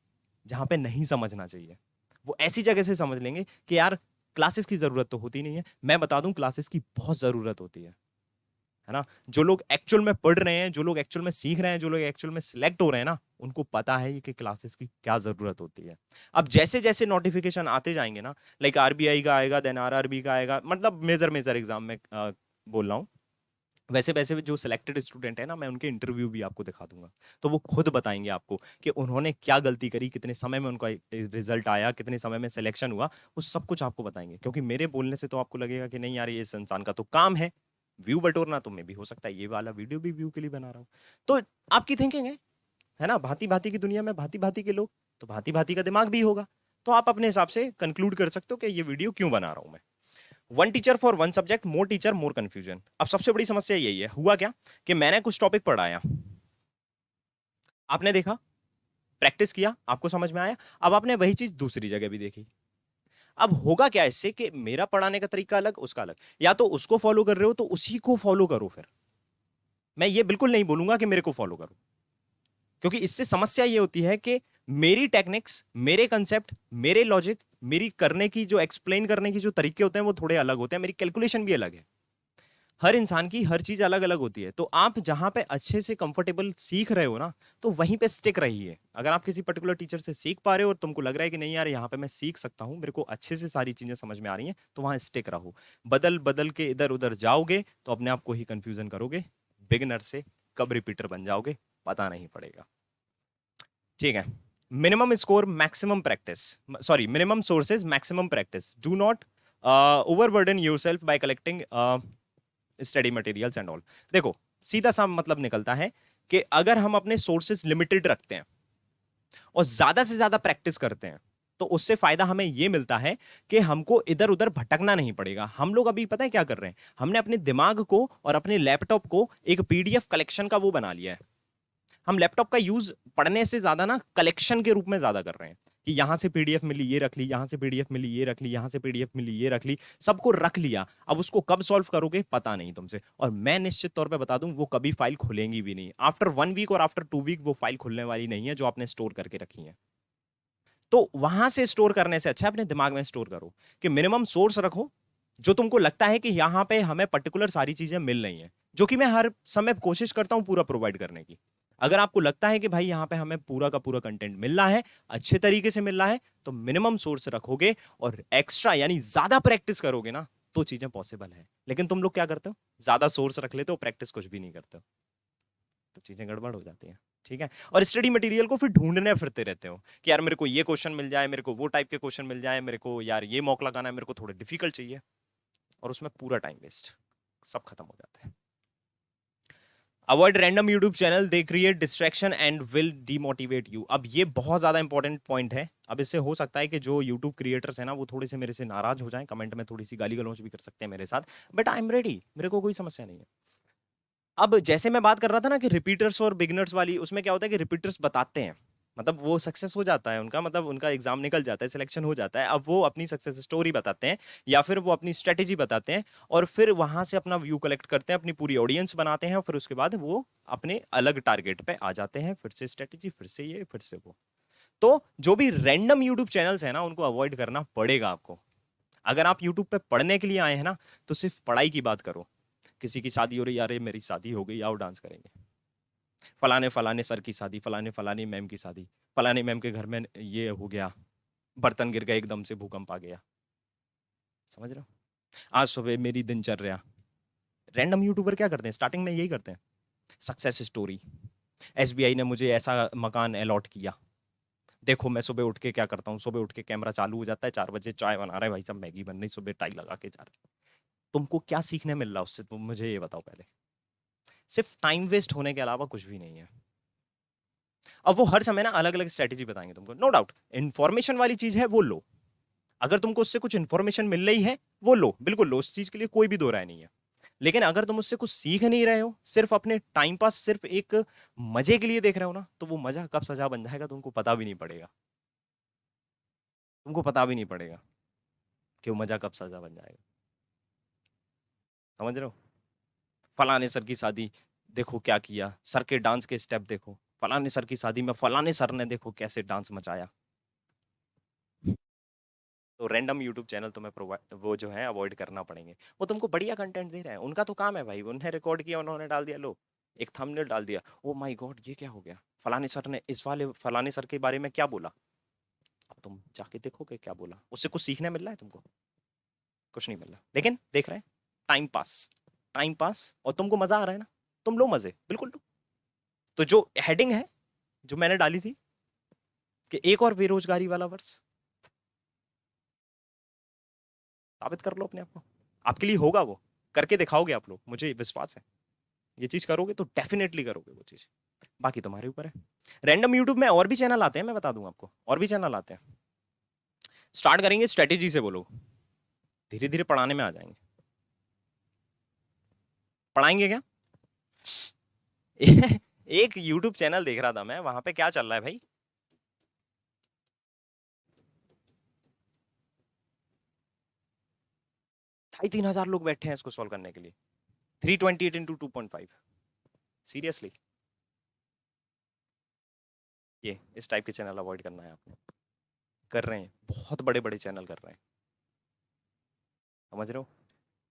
जहां पे नहीं समझना चाहिए। वो ऐसी जगह से समझ लेंगे कि यार क्लासेस की जरूरत तो होती नहीं है। मैं बता दूं, क्लासेस की बहुत जरूरत होती है ना। जो लोग एक्चुअल में पढ़ रहे हैं, जो लोग एक्चुअल में सीख रहे हैं, जो लोग एक्चुअल में सिलेक्ट हो रहे हैं ना, उनको पता है कि क्लासेस की क्या जरूरत होती है। अब जैसे जैसे नोटिफिकेशन आते जाएंगे ना, लाइक आरबीआई का आएगा, देन आरआरबी का आएगा, मतलब मेजर मेजर एग्जाम में बोल रहा हूं, वैसे वैसे जो सिलेक्टेड स्टूडेंट है ना, मैं उनके इंटरव्यू भी आपको दिखा दूंगा। तो वो खुद बताएंगे आपको कि उन्होंने क्या गलती करी, कितने समय में उनका रिजल्ट आया, कितने समय में सिलेक्शन हुआ, वो सब कुछ आपको बताएंगे। क्योंकि मेरे बोलने से तो आपको लगेगा कि नहीं यार, ये इस इंसान का तो काम है व्यू बटोरना, तो मैं भी हो सकता है ये वाला वीडियो भी व्यू के लिए बना रहा हूँ। तो आपकी थिंकिंग है ना, भांति भांति की दुनिया में भांति भांति के लोग, तो भांति भांति का दिमाग भी होगा। तो आप अपने हिसाब से कंक्लूड कर सकते हो कि ये वीडियो क्यों बना रहा हूं मैं। One teacher for one subject, more teacher more confusion. अब सबसे बड़ी समस्या यही है, हुआ क्या कि मैंने कुछ टॉपिक पढ़ाया, आपने देखा, प्रैक्टिस किया, आपको समझ में आया, अब आपने वही चीज दूसरी जगह भी देखी। अब होगा क्या इससे कि मेरा पढ़ाने का तरीका अलग, उसका अलग। या तो उसको फॉलो कर रहे हो तो उसी को फॉलो करो। फिर मैं ये बिल्कुल नहीं बोलूंगा कि मेरे को फॉलो करो, क्योंकि इससे समस्या ये होती है कि मेरी टेक्निक्स, मेरे कंसेप्ट, मेरे लॉजिक, मेरी करने की जो एक्सप्लेन करने की जो तरीके होते हैं वो थोड़े अलग होते हैं, मेरी कैलकुलेशन भी अलग है। हर इंसान की हर चीज अलग अलग होती है। तो आप जहां पे अच्छे से कंफर्टेबल सीख रहे हो ना, तो वहीं पे स्टिक रहिए। अगर आप किसी पर्टिकुलर टीचर से सीख पा रहे हो और तुमको लग रहा है कि नहीं यार, यहाँ पे मैं सीख सकता हूँ, मेरे को अच्छे से सारी चीजें समझ में आ रही हैं, तो वहां स्टिक रहो। बदल बदल के इधर उधर जाओगे तो अपने आप को ही कंफ्यूजन करोगे, बिगिनर से कब रिपीटर बन जाओगे पता नहीं पड़ेगा। ठीक है। Minimum score maximum practice, sorry, minimum sources maximum practice. Do not overburden yourself bye collecting study materials and all. देखो, सीधा सा मतलब निकलता है कि अगर हम अपने सोर्सेज लिमिटेड रखते हैं और ज्यादा से ज्यादा प्रैक्टिस करते हैं, तो उससे फायदा हमें यह मिलता है कि हमको इधर उधर भटकना नहीं पड़ेगा। हम लोग अभी पता है क्या कर रहे हैं, हमने अपने दिमाग को और अपने लैपटॉप को एक पीडीएफ कलेक्शन का वो बना लिया है। हम लैपटॉप का यूज पढ़ने से ज्यादा ना कलेक्शन के रूप में ज्यादा कर रहे हैं कि यहां से पीडीएफ मिली ये रख ली, यहां से पीडीएफ मिली ये रख ली, यहां से पीडीएफ मिली ये रख ली, सबको रख लिया। अब उसको कब सॉल्व करोगे पता नहीं तुमसे, और मैं निश्चित तौर पे बता दूं वो कभी फाइल खुलेंगी भी नहीं। आफ्टर 1 वीक और आफ्टर 2 वीक वो फाइल खुलने वाली नहीं है जो आपने स्टोर करके रखी है। तो वहां से स्टोर करने से अच्छा अपने दिमाग में स्टोर करो कि मिनिमम सोर्स रखो, जो तुमको लगता है कि यहां पे हमें पर्टिकुलर सारी चीजें मिल रही हैं, जो कि मैं हर समय कोशिश करता हूं पूरा प्रोवाइड करने की। अगर आपको लगता है कि भाई यहां पे हमें पूरा का पूरा कंटेंट मिल रहा है, अच्छे तरीके से मिल रहा है, तो मिनिमम सोर्स रखोगे और एक्स्ट्रा यानी ज्यादा प्रैक्टिस करोगे ना, तो चीजें पॉसिबल है। लेकिन तुम लोग क्या करते हो, ज्यादा सोर्स रख लेते हो, प्रैक्टिस कुछ भी नहीं करते हो, तो चीजें गड़बड़ हो जाती हैं। ठीक है। और स्टडी मटेरियल को फिर ढूंढने फिरते रहते हो कि यार मेरे को ये क्वेश्चन मिल जाए, मेरे को वो टाइप के क्वेश्चन मिल जाए, मेरे को यार ये मॉक लगाना है, मेरे को थोड़े डिफिकल्ट चाहिए, और उसमें पूरा टाइम वेस्ट, सब खत्म हो जाता है। Avoid random YouTube channel, they create distraction and will demotivate you. अब ये बहुत ज्यादा इंपॉर्टेंट पॉइंट है। अब इससे हो सकता है कि जो यूट्यूब क्रिएटर्स है ना, वो थोड़े से मेरे से नाराज हो जाएं, कमेंट में थोड़ी सी गाली गलौज भी कर सकते हैं मेरे साथ, बट आई एम रेडी, मेरे को कोई समस्या नहीं है। अब जैसे मैं बात कर रहा था ना कि रिपीटर्स और बिगनर्स वाली, उसमें क्या होता है कि रिपीटर्स बताते हैं, मतलब वो सक्सेस हो जाता है उनका, मतलब उनका एग्जाम निकल जाता है, सिलेक्शन हो जाता है। अब वो अपनी सक्सेस स्टोरी बताते हैं या फिर वो अपनी स्ट्रेटेजी बताते हैं, और फिर वहां से अपना व्यू कलेक्ट करते हैं, अपनी पूरी ऑडियंस बनाते हैं, और फिर उसके बाद वो अपने अलग टारगेट पे आ जाते हैं, फिर से स्ट्रेटेजी, फिर से ये, फिर से वो। तो जो भी रैंडम यूट्यूब चैनल्स है ना, उनको अवॉइड करना पड़ेगा आपको। अगर आप यूट्यूब पे पढ़ने के लिए आए हैं ना, तो सिर्फ पढ़ाई की बात करो। किसी की शादी हो रही है, अरे मेरी शादी हो गई, आओ डांस करेंगे। फलाने फलाने सर की शादी, फलाने फलानी मैम की शादी, फलाने मैम के घर में ये हो गया, बर्तन गिर गए, एकदम से भूकंप आ गया। समझ रहे हो? आज सुबह मेरी दिनचर्या। रैंडम यूट्यूबर क्या करते हैं, स्टार्टिंग में यही करते हैं, सक्सेस स्टोरी, एसबीआई ने मुझे ऐसा मकान अलॉट किया, देखो मैं सुबह उठ के क्या करता हूँ, सुबह उठ के कैमरा चालू हो जाता है, 4 बजे चाय बना रहे भाई साहब, मैगी बन रही, सुबह टाई लगा के जा रहे। तुमको क्या सीखने मिल रहा है उससे, तुम मुझे ये बताओ पहले। सिर्फ टाइम वेस्ट होने के अलावा कुछ भी नहीं है। अब वो हर समय ना अलग अलग स्ट्रेटेजी बताएंगे तुमको, नो डाउट इंफॉर्मेशन वाली चीज है वो लो, अगर तुमको उससे कुछ इंफॉर्मेशन मिल रही है वो लो, बिल्कुल लो, उस चीज के लिए कोई भी दो राय नहीं है। लेकिन अगर तुम उससे कुछ सीख नहीं रहे हो, सिर्फ अपने टाइम पास, सिर्फ एक मजे के लिए देख रहे हो ना, तो वो मजा कब सजा बन जाएगा तुमको पता भी नहीं पड़ेगा। तुमको पता भी नहीं पड़ेगा कि वो मजा कब सजा बन जाएगा। समझ रहे हो? फलाने सर की शादी, देखो क्या किया, सर के डांस के स्टेप देखो, फलाने सर की शादी में फलाने सर ने देखो कैसे डांस मचाया। तो रैंडम यूट्यूब चैनल तुम्हें प्रोवाइड, वो जो है अवॉइड करना पड़ेंगे। वो तुमको बढ़िया कंटेंट दे रहे हैं, उनका तो काम है भाई, उन्हें रिकॉर्ड किया, उन्होंने डाल दिया, लो एक थंबनेल डाल दिया, ओ माय गॉड ये क्या हो गया, फलाने सर ने इस वाले फलाने सर के बारे में क्या बोला। अब तुम जाके देखोगे क्या बोला, उससे कुछ सीखने मिल रहा है तुमको? कुछ नहीं मिल रहा, लेकिन देख रहे हैं, टाइम पास, टाइम पास, और तुमको मजा आ रहा है ना, तुम लो मजे, बिल्कुल लो। तो जो हेडिंग है जो मैंने डाली थी कि एक और बेरोजगारी वाला वर्ष, साबित कर लो अपने आप को, आपके लिए होगा वो, करके दिखाओगे आप लोग, मुझे विश्वास है ये चीज करोगे तो डेफिनेटली करोगे वो चीज। बाकी तुम्हारे ऊपर है। रैंडम यूट्यूब में और भी चैनल आते हैं, मैं बता दूं आपको, और भी चैनल आते हैं। स्टार्ट करेंगे स्ट्रेटेजी से, बोलो धीरे धीरे पढ़ाने में आ जाएंगे। पढ़ाएंगे क्या? एक यूट्यूब चैनल देख रहा था मैं, वहां पे क्या चल रहा है भाई, 2,500-3,000 लोग बैठे हैं इसको सॉल्व करने के लिए, 328 इंटू 2.5। सीरियसली, ये इस टाइप के चैनल अवॉइड करना है आपने। कर रहे हैं, बहुत बड़े बड़े चैनल कर रहे हैं, समझ रहे हो?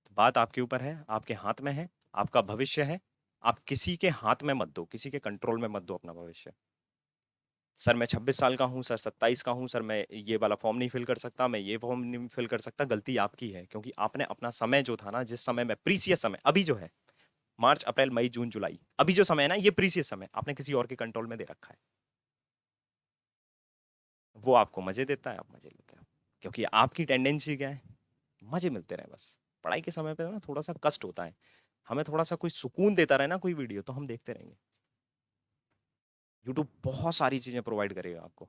तो बात आपके ऊपर है, आपके हाथ में है, आपका भविष्य है। आप किसी के हाथ में मत दो, किसी के कंट्रोल में मत दो अपना भविष्य। सर मैं 26 साल का हूँ, सर 27 का हूँ, सर मैं ये वाला फॉर्म नहीं फिल कर सकता, मैं ये फॉर्म नहीं फिल कर सकता, गलती आपकी है, क्योंकि आपने अपना समय जो था ना, जिस समय में प्रीसियस समय अभी जो है, मार्च अप्रैल मई जून जुलाई, अभी जो समय है ना, ये प्रीसियस समय आपने किसी और के कंट्रोल में दे रखा है। वो आपको मजे देता है, आप मजे लेते हो, क्योंकि आपकी टेंडेंसी क्या है, मजे मिलते रहे बस। पढ़ाई के समय पे ना थोड़ा सा कष्ट होता है, हमें थोड़ा सा कोई सुकून देता रहे ना कोई वीडियो, तो हम देखते रहेंगे। यूट्यूब बहुत सारी चीजें प्रोवाइड करेगा आपको,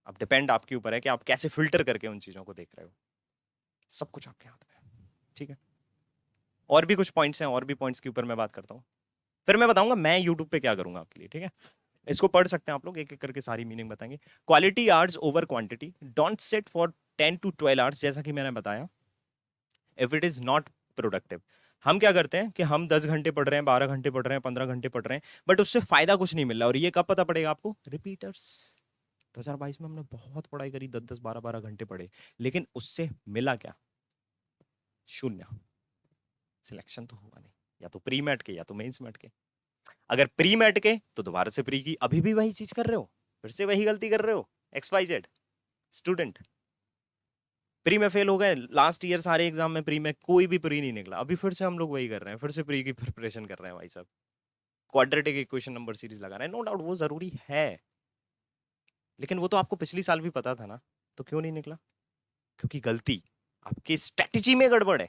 अब डिपेंड आपके ऊपर है कि आप कैसे फिल्टर करके उन चीजों को देख रहे हो, सब कुछ आपके हाथ में है। ठीक है, और भी कुछ पॉइंट्स हैं, और भी पॉइंट्स के ऊपर मैं बात करता हूँ, फिर मैं बताऊंगा मैं यूट्यूब पे क्या करूंगा आपके लिए। ठीक है, इसको पढ़ सकते हैं आप लोग, एक एक करके सारी मीनिंग बताएंगे। Quality hours over quantity, don't set for 10 to 12 hours, जैसा कि मैंने बताया, if it is not productive. हम क्या करते हैं कि हम 10 घंटे पढ़ रहे हैं, 12 घंटे पढ़ रहे हैं, 15 घंटे पढ़ रहे हैं, बट उससे फायदा कुछ नहीं मिल रहा, और ये कब पता पड़ेगा आपको? रिपीटर्स। 2022 में हमने बहुत पढ़ाई करी, 10-10 12-12 घंटे पढ़े, लेकिन उससे मिला क्या? शून्य। सिलेक्शन तो हुआ नहीं, या तो प्री मैट के या तो मेंस मैट के। अगर प्री मैट के तो दोबारा से प्री की, अभी भी वही चीज कर रहे हो, फिर से वही गलती कर रहे हो, XYZ स्टूडेंट। प्री में फेल हो गए, लास्ट ईयर सारे एग्जाम में प्री में कोई भी प्री नहीं निकला, अभी फिर से हम लोग वही कर रहे हैं, फिर से प्री की प्रिपरेशन कर रहे हैं भाई साहब, क्वाड्रेटिक इक्वेशन नंबर सीरीज लगा रहे हैं। नो डाउट वो जरूरी है, लेकिन वो तो आपको पिछली साल भी पता था ना, तो क्यों नहीं निकला? क्योंकि गलती आपकी स्ट्रेटेजी में गड़बड़ है।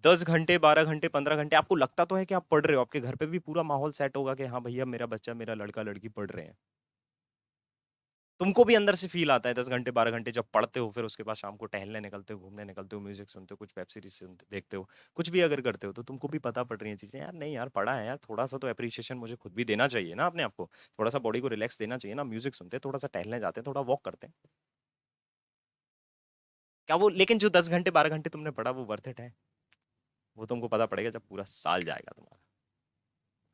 10 घंटे, 12 घंटे, 15 घंटे आपको लगता तो है कि आप पढ़ रहे हो, आपके घर पे भी पूरा माहौल सेट होगा कि हाँ भैया मेरा बच्चा, मेरा लड़का लड़की पढ़ रहे हैं, तुमको भी अंदर से फील आता है 10 घंटे 12 घंटे जब पढ़ते हो, फिर उसके बाद शाम को टहलने निकलते हो, घूमने निकलते हो, म्यूजिक सुनते हो, कुछ वेब सीरीज सुनते देखते हो, कुछ भी अगर करते हो, तो तुमको भी पता पड़ रही है चीजें, यार नहीं यार पढ़ा है यार, थोड़ा सा तो अप्रिशिएशन मुझे खुद भी देना चाहिए ना अपने आप को, थोड़ा सा बॉडी को रिलैक्स देना चाहिए ना, म्यूजिक सुनते हैं, थोड़ा सा टहलने जाते हैं, थोड़ा वॉक करते हैं, क्या वो, लेकिन जो 10 घंटे 12 घंटे तुमने पढ़ा वो वर्थ इट है? वो तुमको पता पड़ेगा जब पूरा साल जाएगा तुम्हारा,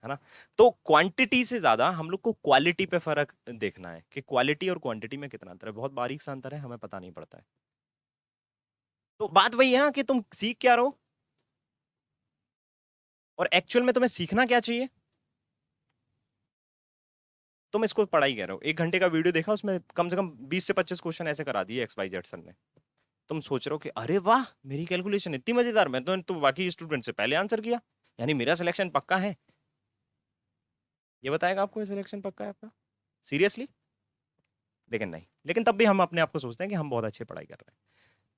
है ना? तो क्वांटिटी से ज्यादा हम लोग को क्वालिटी पे फर्क देखना है, कि क्वालिटी और क्वांटिटी में कितना अंतर है, बहुत बारीक सा अंतर है, हमें पता नहीं पड़ता है। तो बात वही है ना कि तुम सीख क्या रहो, और एक्चुअल में तुम्हें सीखना क्या चाहिए। तुम इसको पढ़ाई कह रहे हो, 1 घंटे का वीडियो देखा, उसमें कम से कम 20 से 25 क्वेश्चन ऐसे करा दिए XYZ सर ने, तुम सोच रहे हो कि अरे वाह मेरी कैलकुलेशन इतनी मजेदार, मैं तो बाकी स्टूडेंट से पहले आंसर किया, यानी मेरा सिलेक्शन पक्का है। ये बताएगा आपको ये सिलेक्शन पक्का है आपका? सीरियसली? लेकिन नहीं, लेकिन तब भी हम अपने आप को सोचते हैं कि हम बहुत अच्छे पढ़ाई कर रहे हैं।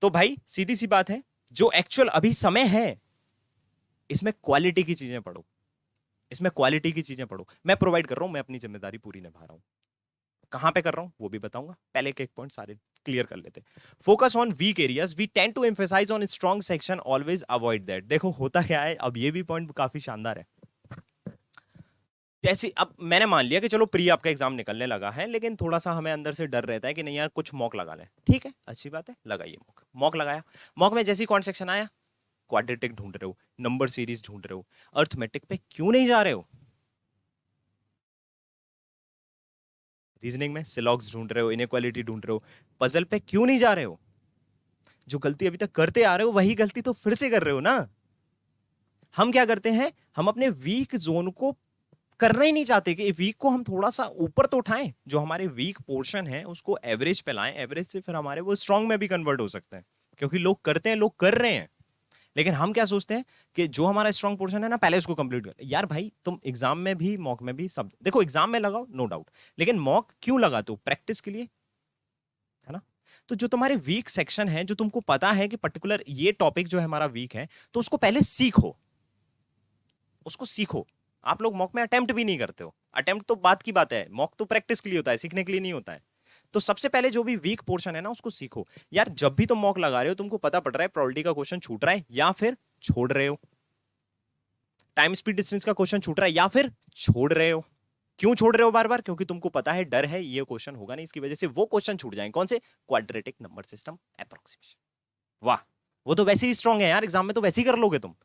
तो भाई सीधी सी बात है, जो एक्चुअल अभी समय है, इसमें क्वालिटी की चीजें पढ़ो, इसमें क्वालिटी की चीजें पढ़ो, मैं प्रोवाइड कर रहा हूं, मैं अपनी जिम्मेदारी पूरी निभा रहा हूं। कहां पे कर रहा हूं वो भी बताऊंगा, पहले के एक पॉइंट सारे क्लियर कर लेते। Focus on weak areas, we tend to emphasize on strong section, always avoid that. देखो होता क्या है, अब ये भी पॉइंट काफी शानदार है। जैसे अब मैंने मान लिया कि चलो प्री आपका एग्जाम निकलने लगा है, लेकिन थोड़ा सा हमें अंदर से डर रहता है कि नहीं यार कुछ मॉक लगा लें। ठीक है, अच्छी बात है, लगाइए मॉक। मॉक लगाया, मॉक में जैसे ही कौन सेक्शन आया, क्वाड्रेटिक ढूंढ रहे हो, नंबर सीरीज ढूंढ रहे हो, अर्थमेटिक पे क्यों नहीं जा रहे हो? रीजनिंग में सिलॉग्स ढूंढ रहे हो, इनइक्वालिटी ढूंढ रहे हो, पजल पे क्यों नहीं जा रहे हो? जो गलती अभी तक करते आ रहे हो वही गलती तो फिर से कर रहे हो ना। हम क्या करते हैं, हम अपने वीक जोन को करना ही नहीं चाहते कि वीक को हम थोड़ा सा ऊपर तो उठाएं, जो हमारे वीक पोर्शन है उसको एवरेज पे लाएं, एवरेज से फिर हमारे वो स्ट्रांग में भी कन्वर्ट हो सकते हैं। क्योंकि लोग करते हैं, लोग कर रहे हैं, लेकिन हम क्या सोचते हैं कि जो हमारा स्ट्रांग पोर्शन है ना पहले उसको कंप्लीट कर। यार भाई तुम एग्जाम में भी मॉक में भी सब देखो, एग्जाम में लगाओ नो डाउट, लेकिन मॉक क्यों लगाते हो? प्रैक्टिस के लिए, है ना। तो जो तुम्हारे वीक सेक्शन है, जो तुमको पता है कि पर्टिकुलर ये टॉपिक जो है हमारा वीक है, तो उसको पहले सीखो, उसको सीखो। आप लोग मॉक में अटेम्प्ट भी नहीं करते हो। अटेम्प्ट तो बात की बात है, मॉक तो प्रैक्टिस के लिए होता है, सीखने के लिए नहीं होता है। तो सबसे पहले जो भी वीक पोर्शन है ना उसको सीखो। यार जब भी तुम मॉक लगा रहे हो तुमको पता पड़ रहा है प्रोबेबिलिटी का क्वेश्चन छूट रहा है या फिर छोड़ रहे हो, टाइम स्पीड डिस्टेंस का क्वेश्चन छूट रहा है या फिर छोड़ रहे हो। क्यों छोड़ रहे हो बार बार? क्योंकि तुमको पता है, डर है ये क्वेश्चन होगा नहीं, इसकी वजह से वो क्वेश्चन छूट जाएंगे। कौन से? Quadratic number system approximation. वाह, वो तो वैसे ही स्ट्रांग है यार, एग्जाम में तो वैसे ही कर लोगे तुम।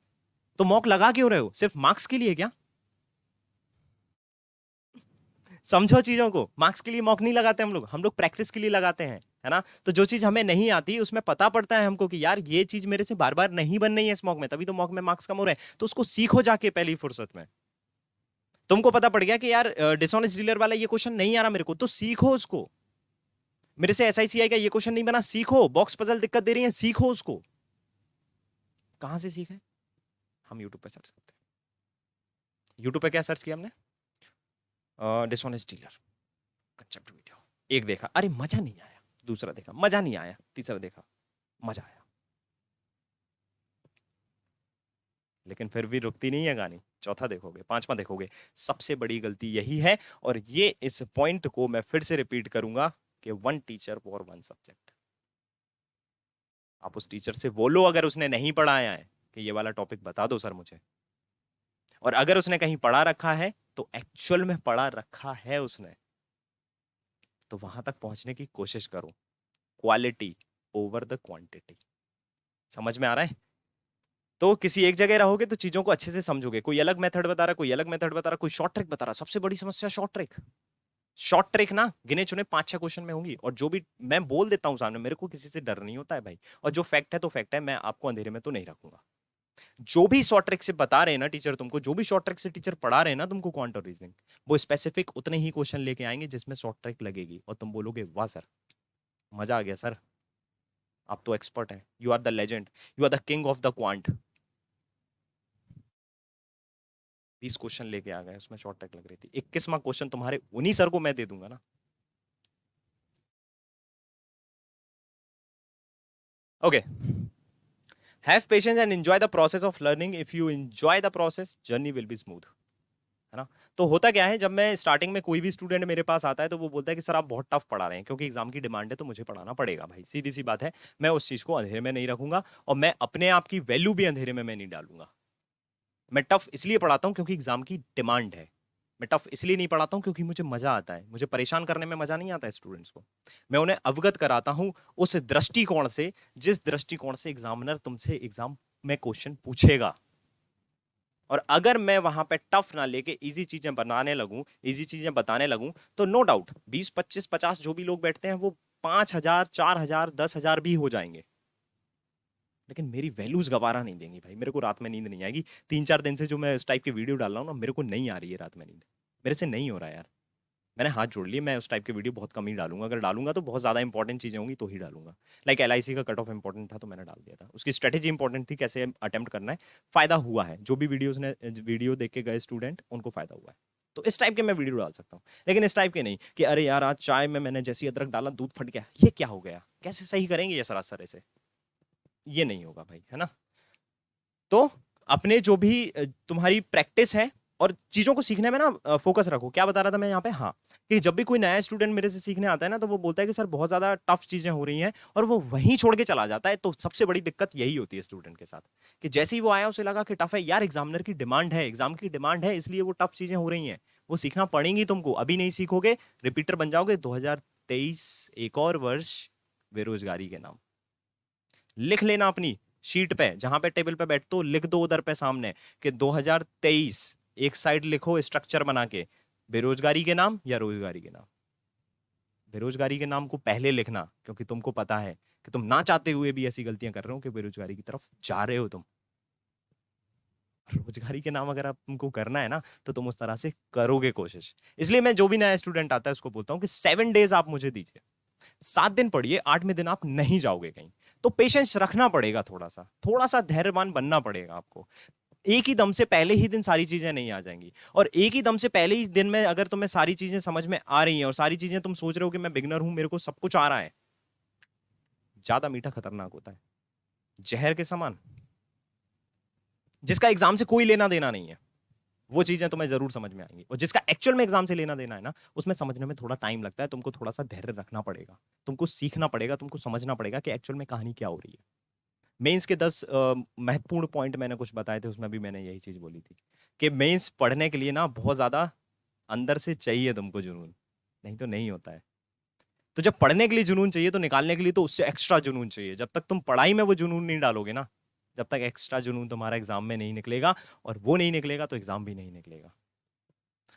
तो मॉक लगा क्यों रहे हो? सिर्फ मार्क्स के लिए क्या? समझो चीजों को, मार्क्स के लिए मॉक नहीं लगाते हम लोग प्रैक्टिस के लिए लगाते हैं, है ना। तो जो चीज हमें नहीं आती उसमें पता पड़ता है हमको कि यार ये चीज मेरे से बार बार नहीं बन रही है इस मॉक में, तभी तो मॉक में मार्क्स कम हो रहे हैं। तो उसको सीखो जाके पहली फुर्सत में। तुमको पता पड़ गया कि यार डिसऑनेस्ट डीलर वाला ये क्वेश्चन नहीं आ रहा मेरे को, तो सीखो उसको। मेरे से एसआईसीआई का ये क्वेश्चन नहीं बना, सीखो। बॉक्स पजल दिक्कत दे रही है, सीखो उसको। कहां से सीखे? हम यूट्यूब पे सर्च करते हैं। यूट्यूब पे क्या सर्च किया हमने? Dishonest dealer concept video. एक देखा, अरे मजा नहीं आया। दूसरा देखा, मजा नहीं आया। तीसरा देखा, मजा आया। लेकिन फिर भी रुकती नहीं है कहानी। चौथा देखोगे, पांचवा देखोगे। सबसे बड़ी गलती यही है, और ये इस पॉइंट को मैं फिर से रिपीट करूंगा कि one teacher for one subject. आप उस टीचर से बोलो अगर उसने नहीं पढ़ाया है कि ये वाला टॉपिक बता दो सर मुझे, और अगर उसने कहीं पढ़ा रखा है तो एक्चुअल में पढ़ा रखा है उसने, तो वहां तक पहुंचने की कोशिश करो। Quality over the quantity. समझ में आ रहा है? तो किसी एक जगह रहोगे तो चीजों को अच्छे से समझोगे। कोई अलग मेथड बता रहा, कोई अलग मेथड बता रहा, कोई शॉर्ट ट्रिक बता रहा। सबसे बड़ी समस्या शॉर्ट ट्रिक। शॉर्ट ट्रिक ना गिने चुने 5-6 क्वेश्चन में होंगी, और जो भी मैं बोल देता हूं सामने, मेरे को किसी से डर नहीं होता है भाई। और जो फैक्ट है तो फैक्ट है, मैं आपको अंधेरे में तो नहीं रखूंगा। जो भी शॉर्ट ट्रिक से बता रहे हैं ना टीचर तुमको, जो भी शॉर्ट ट्रिक से टीचर पढ़ा रहे हैं ना तुमको क्वांट और रीजनिंग, वो स्पेसिफिक उतने ही क्वेश्चन लेके आएंगे जिसमें शॉर्ट ट्रिक लगेगी, और तुम बोलोगे वाह सर, मजा आ गया सर, आप तो एक्सपर्ट हैं, you are the legend, you are the king of the quant. 20 question लेके आ गए, उसमें शॉर्ट ट्रिक लग रही थी। 21वां क्वेश्चन तुम्हारे उन्हीं सर को मैं दे दूंगा ना। Okay, have patience and enjoy the process of learning. If you enjoy the process, journey will be smooth, है ना। तो होता क्या है, जब मैं स्टार्टिंग में कोई भी स्टूडेंट मेरे पास आता है तो वो बोलता है कि सर आप बहुत टफ पढ़ा रहे हैं, क्योंकि एग्जाम की डिमांड है तो मुझे पढ़ाना पड़ेगा भाई, सीधी सी बात है। मैं उस चीज को अंधेरे में नहीं रखूंगा, और मैं अपने आप की वैल्यू भी अंधेरे में मैं नहीं डालूंगा। मैं टफ इसलिए पढ़ाता हूं क्योंकि एग्जाम की डिमांड है। मैं टफ इसलिए नहीं पढ़ाता हूं क्योंकि मुझे मजा आता है। मुझे परेशान करने में मजा नहीं आता है स्टूडेंट्स को। मैं उन्हें अवगत कराता हूं उस दृष्टिकोण से, जिस दृष्टिकोण से एग्जामिनर तुमसे एग्जाम में क्वेश्चन पूछेगा। और अगर मैं वहां पे टफ ना लेके इजी चीजें बनाने लगूं, इजी चीजें बताने लगूं, तो नो डाउट 20, 25, 50 जो भी लोग बैठते हैं वो 5,000, 4,000, 10,000 भी हो जाएंगे, लेकिन मेरी वैल्यूज गवारा नहीं देंगी भाई। मेरे को रात में नींद नहीं आएगी। 3-4 दिन से जो मैं उस टाइप की वीडियो डाल रहा हूँ ना, मेरे को नहीं आ रही है रात में नींद। मेरे से नहीं हो रहा है यार। मैंने हाथ जोड़ लिए, मैं उस टाइप के वीडियो बहुत कम ही डालूंगा। अगर डालूंगा तो बहुत ज्यादा इंपॉर्टेंट चीजें होंगी तो ही डालूंगा। लाइक LIC का कट ऑफ इंपॉर्टेंट था तो मैंने डाल दिया था। उसकी स्ट्रेटेजी इंपॉर्टेंट थी, कैसे अटेम्प्ट करना है। फायदा हुआ है, जो भी वीडियो देख के गए स्टूडेंट उनको फायदा हुआ है। तो इस टाइप के मैं वीडियो डाल सकता हूँ, लेकिन इस टाइप के नहीं कि अरे यार आज चाय में मैंने जैसी अदरक डाला दूध फट गया, ये क्या हो गया, कैसे सही करेंगे ये सरासर ऐसे। ये नहीं होगा भाई, है ना। तो अपने जो भी तुम्हारी प्रैक्टिस है और चीजों को सीखने में ना फोकस रखो। क्या बता रहा था मैं यहाँ पे, हाँ, कि जब भी कोई नया स्टूडेंट मेरे से सीखने आता है ना, तो वो बोलता है कि सर बहुत ज्यादा टफ चीजें हो रही हैं, और वो वहीं छोड़ के चला जाता है। तो सबसे बड़ी दिक्कत यही होती है स्टूडेंट के साथ, कि जैसे ही वो आया उसे लगा कि टफ है यार, एग्जामिनर की डिमांड है, एग्जाम की डिमांड है, इसलिए वो टफ चीजें हो रही हैं। वो सीखना पड़ेंगी तुमको, अभी नहीं सीखोगे रिपीटर बन जाओगे। 2023 एक और वर्ष बेरोजगारी के नाम। लिख लेना अपनी शीट पे, जहां पे टेबल पे बैठ, तो लिख दो उधर पे सामने कि 2023, एक साइड लिखो स्ट्रक्चर बना के, बेरोजगारी के नाम या रोजगारी के नाम। बेरोजगारी के नाम को पहले लिखना, क्योंकि तुमको पता है कि तुम ना चाहते हुए भी ऐसी गलतियां कर रहे हो कि बेरोजगारी की तरफ जा रहे हो तुम। रोजगारी के नाम अगर आप तुमको करना है ना, तो तुम उस तरह से करोगे कोशिश। इसलिए मैं जो भी नया स्टूडेंट आता है उसको बोलता हूँ कि 7 डेज आप मुझे दीजिए, 7 दिन पढ़िए, 8वें दिन आप नहीं जाओगे कहीं। तो पेशेंस रखना पड़ेगा, थोड़ा सा धैर्यवान बनना पड़ेगा आपको। एक ही दम से पहले ही दिन सारी चीजें नहीं आ जाएंगी, और एक ही दम से पहले ही दिन में अगर तुम्हें सारी चीजें समझ में आ रही हैं और सारी चीजें तुम सोच रहे हो कि मैं बिगनर हूं, मेरे को सब कुछ आ रहा है, ज्यादा मीठा खतरनाक होता है, जहर के समान। जिसका एग्जाम से कोई लेना देना नहीं है, वो चीजें तुम्हें जरूर समझ में आएंगी, और जिसका एक्चुअल में एग्जाम से लेना देना है ना, उसमें समझने में थोड़ा टाइम लगता है। तुमको थोड़ा सा धैर्य रखना पड़ेगा, तुमको सीखना पड़ेगा, तुमको समझना पड़ेगा कि एक्चुअल में कहानी क्या हो रही है। मेंस के 10 महत्वपूर्ण पॉइंट मैंने कुछ बताए थे, उसमें भी मैंने यही चीज बोली थी कि मेंस पढ़ने के लिए ना बहुत ज्यादा अंदर से चाहिए तुमको जुनून, नहीं तो नहीं होता है। तो जब पढ़ने के लिए जुनून चाहिए, तो निकालने के लिए तो उससे एक्स्ट्रा जुनून चाहिए। जब तक तुम पढ़ाई में वो जुनून नहीं डालोगे ना, जब तक एक्स्ट्रा जुनून तुम्हारा एग्जाम में नहीं निकलेगा, और वो नहीं निकलेगा तो एग्जाम भी नहीं निकलेगा।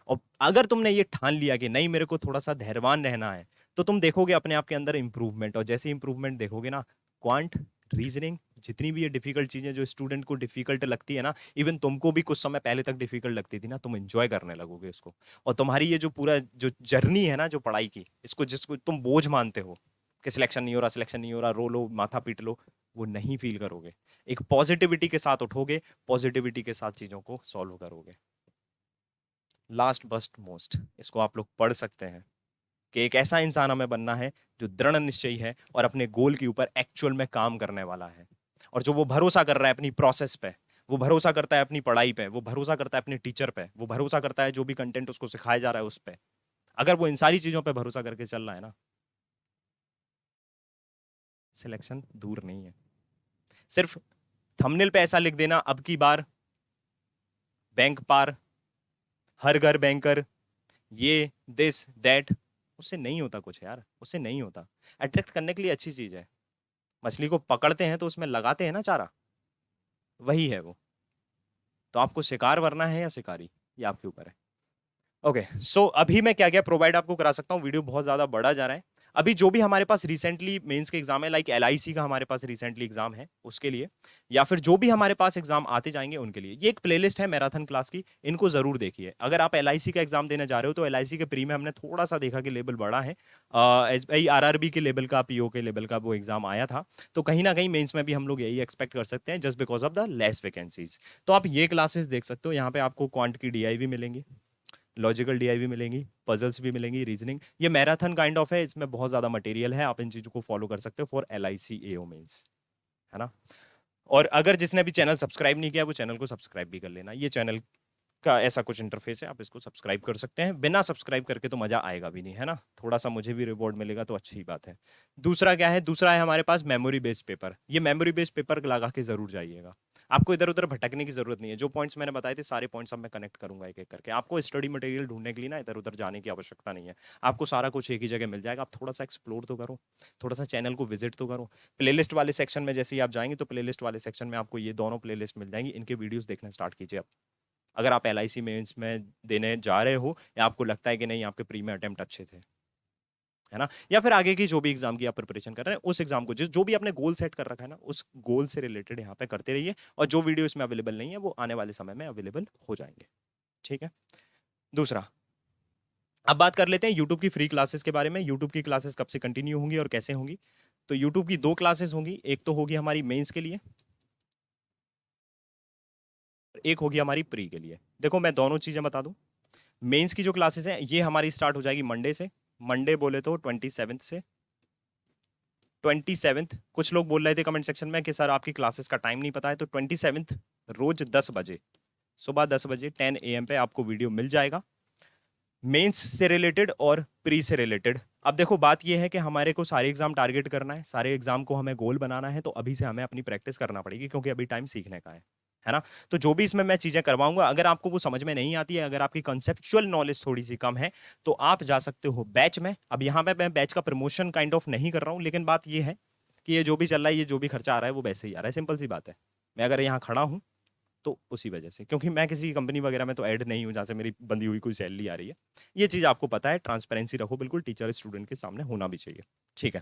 और अगर तुमने ये ठान लिया कि नहीं मेरे को थोड़ा सा धैर्यवान रहना है, तो तुम देखोगे अपने आप के अंदर इंप्रूवमेंट। और जैसे इंप्रूवमेंट देखोगे ना, क्वांट, रीजनिंग, जितनी भी ये डिफिकल्ट चीजें जो स्टूडेंट को डिफिकल्ट लगती है ना, इवन तुमको भी कुछ समय पहले तक डिफिकल्ट लगती थी ना, तुम एंजॉय करने लगोगे इसको। और तुम्हारी ये जो पूरा जो जर्नी है ना जो पढ़ाई की, इसको जिसको तुम बोझ मानते हो कि सिलेक्शन नहीं हो रहा, सिलेक्शन नहीं हो रहा, रो लो, माथा पीट लो, वो नहीं फील करोगे। एक पॉजिटिविटी के साथ उठोगे, पॉजिटिविटी के साथ चीजों को सॉल्व करोगे। लास्ट बस्ट मोस्ट, इसको आप लोग पढ़ सकते हैं कि एक ऐसा इंसान हमें बनना है जो दृढ़ निश्चयी है और अपने गोल के ऊपर एक्चुअल में काम करने वाला है, और जो वो भरोसा कर रहा है अपनी प्रोसेस पे, वो भरोसा करता है अपनी पढ़ाई पे, वो भरोसा करता है अपने टीचर पे, वो भरोसा करता है जो भी कंटेंट उसको सिखाया जा रहा है उस पे। अगर वो इन सारी चीजों पे भरोसा करके चल रहा है ना, सिलेक्शन दूर नहीं है। सिर्फ थंबनेल पे ऐसा लिख देना, अब की बार बैंक पार, हर घर बैंकर, ये दिस दैट, उससे नहीं होता कुछ यार, उससे नहीं होता। अट्रैक्ट करने के लिए अच्छी चीज है, मछली को पकड़ते हैं तो उसमें लगाते हैं ना चारा, वही है वो। तो आपको शिकार बनना है या शिकारी, ये आपके ऊपर है। ओके, सो अभी मैं क्या क्या प्रोवाइड आपको करा सकता हूँ, वीडियो बहुत ज्यादा बड़ा जा रहा है। अभी जो भी हमारे पास रिसेंटली मेंस के एग्जाम है, लाइक एलआईसी का हमारे पास रिसेंटली एग्जाम है उसके लिए, या फिर जो भी हमारे पास एग्जाम आते जाएंगे उनके लिए, ये एक प्लेलिस्ट है मैराथन क्लास की, इनको जरूर देखिए। अगर आप एलआईसी का एग्जाम देने जा रहे हो, तो एलआईसी के प्री में हमने थोड़ा सा देखा कि लेवल बड़ा है, एसबीआई आरआरबी के लेवल का, पीओ के लेवल का वो एग्जाम आया था। तो कहीं ना कहीं मेंस में भी हम लोग यही एक्सपेक्ट कर सकते हैं, just because of the less vacancies. तो आप ये क्लासेस देख सकते हो, यहाँ पे आपको क्वांट की डीआई भी मिलेंगी, लॉजिकल डीआई भी मिलेंगी, पजल्स भी मिलेंगी, रीजनिंग। ये मैराथन काइंड ऑफ है, इसमें बहुत ज्यादा मटेरियल है, आप इन चीजों को फॉलो कर सकते हो फॉर एलआईसी एओ मेंस, है ना। और अगर जिसने भी चैनल सब्सक्राइब नहीं किया, वो चैनल को सब्सक्राइब भी कर लेना। ये चैनल का ऐसा कुछ इंटरफेस है, आप इसको सब्सक्राइब कर सकते हैं। बिना सब्सक्राइब करके तो मजा आएगा भी नहीं, है ना। थोड़ा सा मुझे भी रिवॉर्ड मिलेगा तो अच्छी बात है। दूसरा क्या है, दूसरा है हमारे पास मेमोरी बेस्ड पेपर। ये मेमोरी बेस्ड पेपर लगा के जरूर जाइएगा, आपको इधर उधर भटकने की जरूरत नहीं है। जो पॉइंट्स मैंने बताए थे सारे पॉइंट्स अब मैं कनेक्ट करूंगा एक एक करके। आपको स्टडी मटेरियल ढूंढने के लिए ना इधर उधर जाने की आवश्यकता नहीं है, आपको सारा कुछ एक ही जगह मिल जाएगा। आप थोड़ा सा एक्सप्लोर तो करो, थोड़ा सा चैनल को विजिट तो करो। प्लेलिस्ट वाले सेक्शन में जैसे ही आप जाएंगे, तो प्लेलिस्ट वाले सेक्शन में आपको ये दोनों प्लेलिस्ट मिल जाएंगी, इनके वीडियोस देखना स्टार्ट कीजिए आप। अगर आप एलआईसी मेंस में देने जा रहे हो, या आपको लगता है कि नहीं आपके प्री में अटेम्प्ट अच्छे थे, है ना, या फिर आगे की जो भी एग्जाम की आप प्रिपरेशन कर रहे हैं, उस एग्जाम को जो भी आपने गोल सेट कर रखा है ना, उस गोल से रिलेटेड यहाँ पे करते रहिए। और जो वीडियो इसमें अवेलेबल नहीं है, वो आने वाले समय में अवेलेबल हो जाएंगे, ठीक है। दूसरा, अब बात कर लेते हैं यूट्यूब की फ्री क्लासेस के बारे में। यूट्यूब की क्लासेस कब से कंटिन्यू होंगी और कैसे होंगी। तो यूट्यूब की 2 क्लासेस होंगी, एक तो होगी हमारी मेंस के लिए, एक होगी हमारी प्री के लिए। देखो मैं दोनों चीजें बता दूं, मेंस की जो क्लासेस हैं ये हमारी स्टार्ट हो जाएगी मंडे से। मंडे बोले तो 27 से, 27। कुछ लोग बोल रहे थे कमेंट सेक्शन में कि सर आपकी क्लासेस का टाइम नहीं पता है, तो 27 रोज 10 बजे सुबह 10 बजे 10 AM पे आपको वीडियो मिल जाएगा, मेंस से रिलेटेड और प्री से रिलेटेड। अब देखो बात यह है कि हमारे को सारे एग्जाम टारगेट करना है, सारे एग्जाम को हमें गोल बनाना है, तो अभी से हमें अपनी प्रैक्टिस करना पड़ेगी, क्योंकि अभी टाइम सीखने का है ना। तो जो भी इसमें मैं चीजें करवाऊंगा, अगर आपको वो समझ में नहीं आती है, अगर आपकी कंसेप्चुअल नॉलेज थोड़ी सी कम है, तो आप जा सकते हो बैच में। अब यहाँ पे मैं बैच का प्रमोशन काइंड ऑफ नहीं कर रहा हूँ, लेकिन बात ये है कि ये जो भी चल रहा है, ये जो भी खर्चा आ रहा है वो वैसे ही आ रहा है, सिंपल सी बात है। मैं अगर यहाँ खड़ा हूँ तो उसी वजह से, क्योंकि मैं किसी कंपनी वगैरह में तो ऐड नहीं हूँ जहाँ से मेरी बंदी हुई कोई सैलरी आ रही है। ये चीज आपको पता है, ट्रांसपेरेंसी रखो बिल्कुल, टीचर स्टूडेंट के सामने होना भी चाहिए, ठीक है।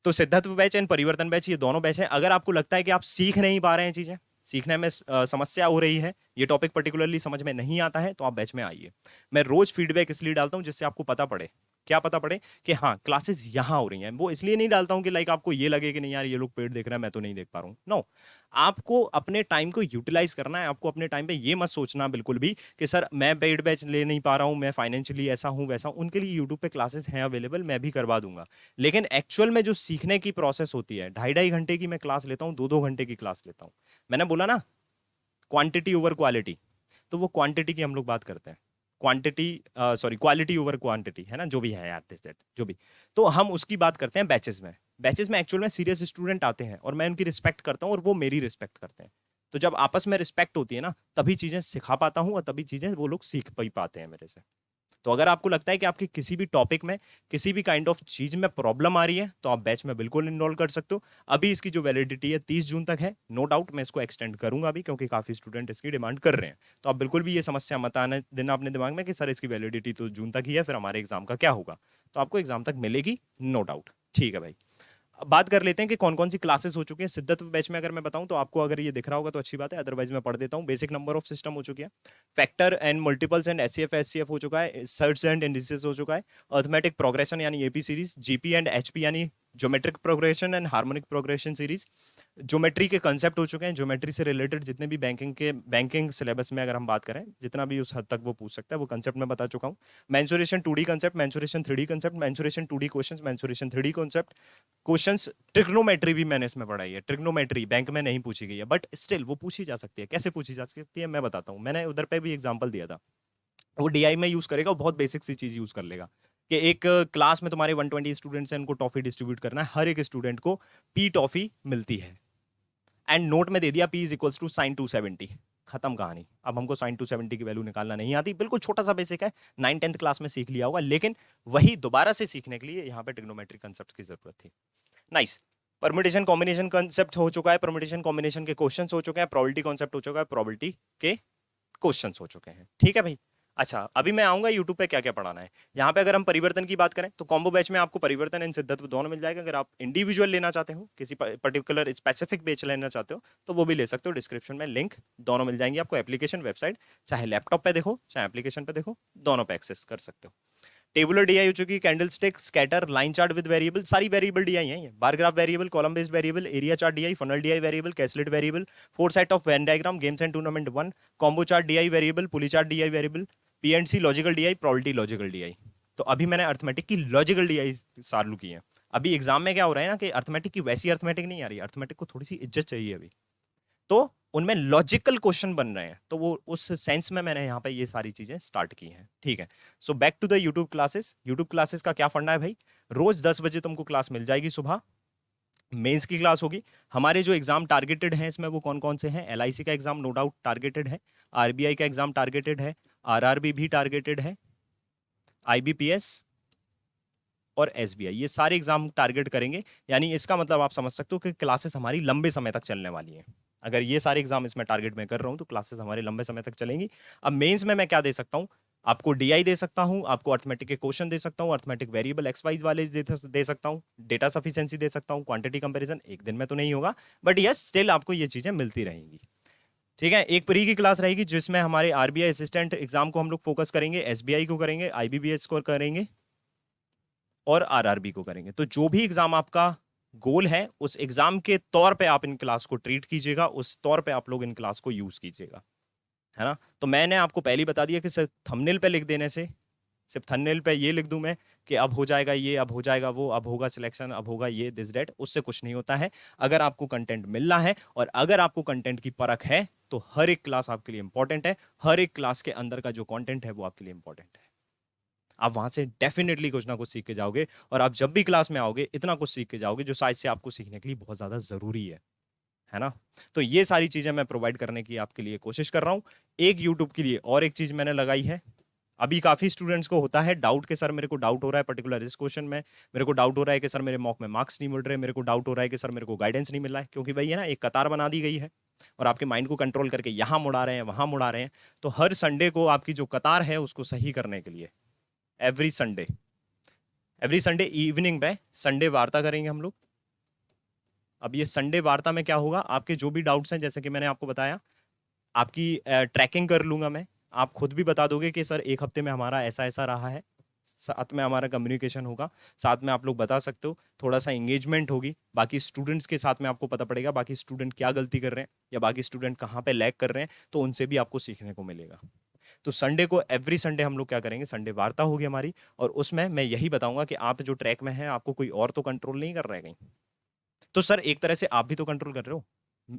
तो सिद्धत्व बैच एंड परिवर्तन बैच, ये दोनों बैच हैं। अगर आपको लगता है कि आप सीख नहीं पा रहे हैं, चीजें सीखने में समस्या हो रही है, ये टॉपिक पर्टिकुलरली समझ में नहीं आता है, तो आप बैच में आइए। मैं रोज फीडबैक इसलिए डालता हूँ जिससे आपको पता पड़े, क्या पता पड़े कि हाँ क्लासेस यहाँ हो रही हैं। वो इसलिए नहीं डालता हूँ कि लाइक आपको ये लगे कि नहीं यार ये लोग पेड देख रहे हैं, मैं तो नहीं देख पा रहा हूँ। नो, आपको अपने टाइम को यूटिलाइज करना है। आपको अपने टाइम पे ये मत सोचना बिल्कुल भी कि सर मैं पेड बैच ले नहीं पा रहा हूँ, मैं फाइनेंशियली ऐसा हूँ वैसा हूँ। उनके लिए यूट्यूब पे क्लासेस हैं अवेलेबल, मैं भी करवा दूंगा। लेकिन एक्चुअल में जो सीखने की प्रोसेस होती है, 2.5 घंटे की मैं क्लास लेता हूँ, 2-2 घंटे की क्लास लेता हूँ। मैंने बोला ना क्वांटिटी ओवर क्वालिटी, तो वो क्वांटिटी की हम लोग बात करते हैं, quantity sorry quality over quantity, है ना, जो भी है यार दिस दैट जो भी। तो हम उसकी बात करते हैं बैचेस में। बैचेस में एक्चुअल में सीरियस स्टूडेंट आते हैं और मैं उनकी रिस्पेक्ट करता हूँ और वो मेरी रिस्पेक्ट करते हैं। तो जब आपस में रिस्पेक्ट होती है ना, तभी चीजें सिखा पाता हूँ और तभी चीजें वो लोग सीख भी पाते हैं मेरे से। तो अगर आपको लगता है कि आपकी किसी भी टॉपिक में किसी भी काइंड ऑफ चीज में प्रॉब्लम आ रही है, तो आप बैच में बिल्कुल इनरोल कर सकते हो। अभी इसकी जो वैलिडिटी है 30 जून तक है, नो डाउट मैं इसको एक्सटेंड करूंगा अभी, क्योंकि काफी स्टूडेंट इसकी डिमांड कर रहे हैं। तो आप बिल्कुल भी ये समस्या मत आने देना अपने दिमाग में कि सर इसकी वैलिडिटी तो जून तक ही है, फिर हमारे एग्जाम का क्या होगा। तो आपको एग्जाम तक मिलेगी, नो डाउट, ठीक है भाई। अब बात कर लेते हैं कि कौन कौन सी क्लासेस हो चुकी हैं सिद्धत्व बैच में। अगर मैं बताऊं तो आपको अगर ये दिख रहा होगा तो अच्छी बात है, अदरवाइज मैं पढ़ देता हूं। बेसिक नंबर ऑफ सिस्टम हो चुकी है, factor and multiples and HCF हो चुका है, सर्ट्स एंड इंडिसेस हो चुका है, अर्थमेटिक प्रोग्रेशन यानी AP series, GP and HP यानी geometric progression and harmonic progression series, geometry के कंसेप्ट हो चुके हैं। ज्योमेट्री से रिलेटेड जितने भी बैंकिंग सिलेबस में अगर हम बात करें, जितना भी उस हद तक वो पूछ सकता है वो कंसेप्ट मैं बता चुका हूँ। Mensuration 2D concept, mensuration 3D concept, mensuration 2D questions, mensuration 3D concept questions. Trigonometry भी मैंने इसमें पढ़ाई है। ट्रिग्नोमेट्री बैंक में नहीं पूछी गई है, बट स्टिल वो पूछी जा सकती है। कैसे पूछी जा सकती है मैं बताता हूँ, मैंने उधर पे भी एग्जाम्पल दिया था। वो डीआई में यूज करेगा, वो बहुत बेसिक सी चीज यूज कर लेगा कि एक क्लास में तुम्हारे 120 स्टूडेंट्स हैं, उनको टॉफी डिस्ट्रीब्यूट करना है, हर एक स्टूडेंट को पी टॉफी मिलती है, एंड नोट में दे दिया P is equals to sine 270, खत्म कहानी। अब हमको साइन 270 की वैल्यू निकालना नहीं आती, बिल्कुल छोटा सा बेसिक है, 9th-10th क्लास में सीख लिया होगा, लेकिन वही दोबारा से सीखने के लिए यहाँ पे ट्रिग्नोमेट्रिक कंसेप्ट की जरूरत थी। नाइस। परमुटेशन कॉम्बिनेशन कंसेप्ट हो चुका है, परमुटेशन कॉम्बिनेशन के क्वेश्चंस हो चुके हैं, प्रोबेबिलिटी कॉन्सेप्ट हो चुका है, प्रोबेबिलिटी के क्वेश्चंस हो चुके हैं, ठीक है भाई। अच्छा, अभी मैं आऊंगा यूट्यूब पे क्या क्या पढ़ाना है। यहाँ पे अगर हम परिवर्तन की बात करें तो कॉम्बो बैच में आपको परिवर्तन एंड सिद्धत्व दोनों मिल जाएगा। अगर आप इंडिविजुअल लेना चाहते हो, किसी पर्टिकुलर स्पेसिफिक बैच लेना चाहते हो, तो वो भी ले सकते हो। डिस्क्रिप्शन में लिंक दोनों मिल जाएंगे आपको, एप्लीकेशन, वेबसाइट, चाहे लैपटॉप पे देखो चाहे एप्लीकेशन पे देखो, दोनों पे एक्सेस कर सकते हो। टेबुलर डीआई हो चुकी है, candle stick, scatter, line chart with variable, सारी वेरिएबल डीआई है ये। Bar graph variable, column based variable, area chart DI, funnel DI variable, caselet variable, 4 set of Venn diagram, games and tournament 1, combo chart DI variable, pulley chart DI variable, PNC logical DI, probability logical DI. तो अभी मैंने arithmetic की logical DI चालू की है। अभी exam में क्या हो रहा है ना कि अर्थमेटिक की वैसी अर्थमेटिक नहीं आ रही, अर्थमेटिक को थोड़ी सी इज्जत चाहिए अभी, तो उनमें लॉजिकल क्वेश्चन बन रहे हैं, तो वो उस सेंस में मैंने यहाँ पे ये सारी चीजें स्टार्ट की हैं, ठीक है। So back to the YouTube classes. YouTube classes का क्या फंडा है भाई, रोज 10 बजे तुमको क्लास मिल जाएगी सुबह, मेंस की क्लास होगी। हमारे जो एग्जाम टारगेटेड हैं इसमें वो कौन कौन से हैं, एलआईसी का एग्जाम नो डाउट टारगेटेड है, आरबीआई का एग्जाम टारगेटेड है, आरआरबी भी टारगेटेड है, आईबीपीएस और एसबीआई, ये सारे एग्जाम टारगेट करेंगे। यानी इसका मतलब आप समझ सकते हो कि क्लासेस हमारी लंबे समय तक चलने वाली हैं। अगर ये सारे एग्जाम इसमें टारगेट में कर रहा हूं तो क्लासेस हमारे लंबे समय तक चलेंगी। अब मेंस में मैं क्या दे सकता हूं, आपको डीआई दे सकता हूं, आपको अर्थमेटिक के क्वेश्चन दे सकता हूं, अर्थमेटिक वेरिएबल एक्स वाइज वाले दे सकता हूं, डेटा सफिशिएंसी दे सकता हूं, क्वांटिटी कंपैरिजन एक दिन में तो नहीं होगा, बट यस स्टिल आपको ये चीजें मिलती रहेंगी, ठीक है। एक प्री की क्लास रहेगी जिसमें हमारे आरबीआई असिस्टेंट एग्जाम को हम लोग फोकस करेंगे, एसबीआई को करेंगे, आईबीपीएस को करेंगे और आरआरबी को करेंगे। तो जो भी एग्जाम आपका गोल है उस एग्जाम के तौर पे आप इन क्लास को ट्रीट कीजिएगा, उस तौर पे आप लोग इन क्लास को यूज कीजिएगा, है ना। तो मैंने आपको पहले ही बता दिया कि सिर्फ थंबनेल पे लिख देने से, सिर्फ थंबनेल पे ये लिख दूं मैं कि अब हो जाएगा ये, अब हो जाएगा वो, अब होगा सिलेक्शन, अब होगा ये दिस डेट, उससे कुछ नहीं होता है। अगर आपको कंटेंट मिल रहा है और अगर आपको कंटेंट की परख है तो हर एक क्लास आपके लिए इंपॉर्टेंट है, हर एक क्लास के अंदर का जो कंटेंट है वो आपके लिए इंपॉर्टेंट है। आप वहां से डेफिनेटली कुछ ना कुछ सीख के जाओगे, और आप जब भी क्लास में आओगे इतना कुछ सीख के जाओगे जो शायद से आपको सीखने के लिए बहुत ज्यादा जरूरी है ना। तो ये सारी चीजें मैं प्रोवाइड करने की आपके लिए कोशिश कर रहा हूं। एक यूट्यूब के लिए और एक चीज मैंने लगाई है। अभी काफी स्टूडेंट्स को होता है डाउट कि सर मेरे को डाउट हो रहा है पर्टिकुलर इस क्वेश्चन में, मेरे को डाउट हो रहा है कि सर मेरे मॉक में मार्क्स नहीं मिल रहे, मेरे को डाउट हो रहा है कि सर मेरे को गाइडेंस नहीं मिल रहा है, क्योंकि भाई है ना एक कतार बना दी गई है और आपके माइंड को कंट्रोल करके यहां मुड़ा रहे हैं वहां मुड़ा रहे हैं। तो हर संडे को आपकी जो कतार है उसको सही करने के लिए एवरी संडे इवनिंग में संडे वार्ता करेंगे हम लोग। अब ये संडे वार्ता में क्या होगा, आपके जो भी डाउट्स हैं जैसे कि मैंने आपको बताया, आपकी ट्रैकिंग कर लूंगा मैं, आप खुद भी बता दोगे कि सर एक हफ्ते में हमारा ऐसा ऐसा रहा है, साथ में हमारा कम्युनिकेशन होगा, साथ में आप लोग बता सकते हो, थोड़ा सा एंगेजमेंट होगी, बाकी स्टूडेंट्स के साथ में आपको पता पड़ेगा बाकी स्टूडेंट क्या गलती कर रहे हैं या बाकी स्टूडेंट कहाँ पे लैग कर रहे हैं, तो उनसे भी आपको सीखने को मिलेगा। तो संडे को एवरी संडे हम लोग क्या करेंगे, संडे वार्ता होगी हमारी, और उसमें मैं यही बताऊंगा कि आप जो ट्रैक में हैं आपको कोई और तो कंट्रोल नहीं कर रहा है कहीं। तो सर एक तरह से आप भी तो कंट्रोल कर रहे हो,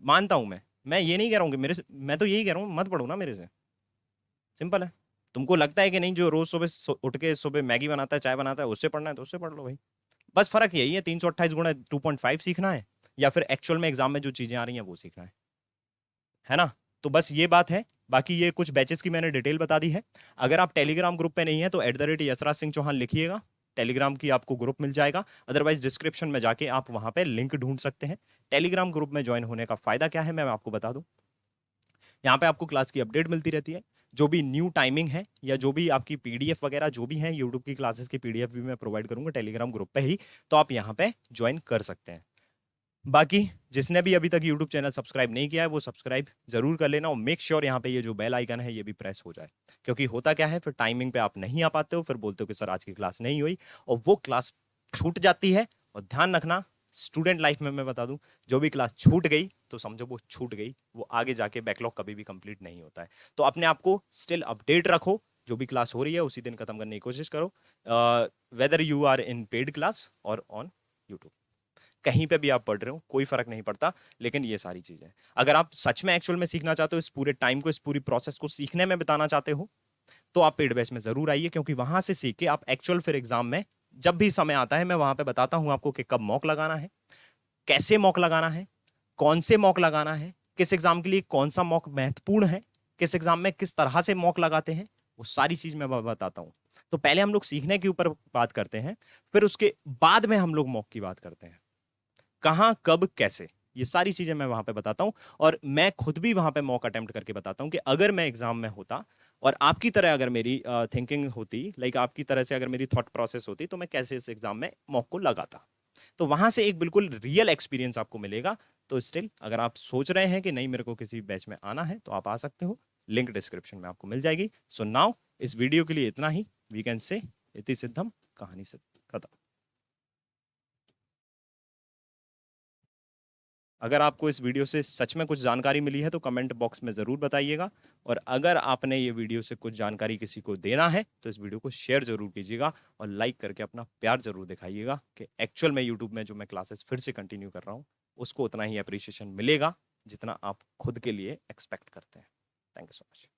मानता हूं मैं ये नहीं कह रहा हूं कि मेरे से, मैं तो यही कह रहा हूं मत पढ़ो ना मेरे से, सिंपल है। तुमको लगता है कि नहीं जो रोज सुबह उठ के सुबह मैगी बनाता है चाय बनाता है उससे पढ़ना है तो उससे पढ़ लो भाई। बस फर्क यही है 328 गुणा 2.5 सीखना है या फिर एक्चुअल में एग्जाम में जो चीजें आ रही हैं वो सीखना है ना। तो बस ये बात है, बाकी ये कुछ बैचेस की मैंने डिटेल बता दी है। अगर आप टेलीग्राम ग्रुप पे नहीं है तो @यशराज सिंह चौहान लिखिएगा, टेलीग्राम की आपको ग्रुप मिल जाएगा, अदरवाइज डिस्क्रिप्शन में जाके आप वहां पे लिंक ढूंढ सकते हैं। टेलीग्राम ग्रुप में ज्वाइन होने का फायदा क्या है मैं आपको बता दूं, यहाँ पे आपको क्लास की अपडेट मिलती रहती है, जो भी न्यू टाइमिंग है या जो भी आपकी पीडीएफ वगैरह जो भी है, यूट्यूब की क्लासेस की पीडीएफ भी मैं प्रोवाइड करूंगा टेलीग्राम ग्रुप पे ही, तो आप यहाँ पे ज्वाइन कर सकते हैं। बाकी जिसने भी अभी तक यूट्यूब चैनल सब्सक्राइब नहीं किया है वो सब्सक्राइब जरूर कर लेना, और मेक श्योर यहाँ पे ये जो बेल आइकन है ये भी प्रेस हो जाए, क्योंकि होता क्या है फिर टाइमिंग पे आप नहीं आ पाते हो, फिर बोलते हो कि सर आज की क्लास नहीं हुई, और वो क्लास छूट जाती है। और ध्यान रखना स्टूडेंट लाइफ में मैं बता दूं, जो भी क्लास छूट गई तो समझो वो छूट गई, वो आगे जाके बैकलॉग कभी भी कंप्लीट नहीं होता है। तो अपने आप को स्टिल अपडेट रखो, जो भी क्लास हो रही है उसी दिन खत्म करने की कोशिश करो, whether you are in paid class और ऑन यूट्यूब, कहीं पे भी आप पढ़ रहे हो कोई फर्क नहीं पड़ता। लेकिन ये सारी चीजें अगर आप सच में एक्चुअल में सीखना चाहते हो, इस पूरे टाइम को इस पूरी प्रोसेस को सीखने में बिताना चाहते हो, तो आप पेड बैच में जरूर आइए, क्योंकि वहां से सीख के आप एक्चुअल फिर एग्जाम में जब भी समय आता है मैं वहां पे बताता हूं आपको कि कब मॉक लगाना है, कैसे मॉक लगाना है, कौन से मॉक लगाना है, किस एग्जाम के लिए कौन सा मॉक महत्वपूर्ण है, किस एग्जाम में किस तरह से मॉक लगाते हैं, वो सारी चीज मैं बताता हूं। तो पहले हम लोग सीखने के ऊपर बात करते हैं, फिर उसके बाद में हम लोग मॉक की बात करते हैं, कहां कब कैसे, ये सारी चीजें मैं वहां पे बताता हूं। और मैं खुद भी वहां पे मॉक अटेम्प्ट करके बताता हूं कि अगर मैं एग्जाम में होता और आपकी तरह अगर मेरी थिंकिंग होती, लाइक आपकी तरह से अगर मेरी थॉट प्रोसेस होती, तो मैं कैसे इस एग्जाम में मॉक को लगाता। तो वहां से एक बिल्कुल रियल एक्सपीरियंस आपको मिलेगा। तो स्टिल अगर आप सोच रहे हैं कि नहीं मेरे को किसी बैच में आना है तो आप आ सकते हो, लिंक डिस्क्रिप्शन में आपको मिल जाएगी। सो नाउ इस वीडियो के लिए इतना ही, वी कैन से इति सिद्धम, कहानी से खत्म। अगर आपको इस वीडियो से सच में कुछ जानकारी मिली है तो कमेंट बॉक्स में ज़रूर बताइएगा, और अगर आपने ये वीडियो से कुछ जानकारी किसी को देना है तो इस वीडियो को शेयर ज़रूर कीजिएगा और लाइक करके अपना प्यार ज़रूर दिखाइएगा कि एक्चुअल में यूट्यूब में जो मैं क्लासेस फिर से कंटिन्यू कर रहा हूँ उसको उतना ही अप्रिशिएशन मिलेगा जितना आप खुद के लिए एक्सपेक्ट करते हैं। Thank you so much.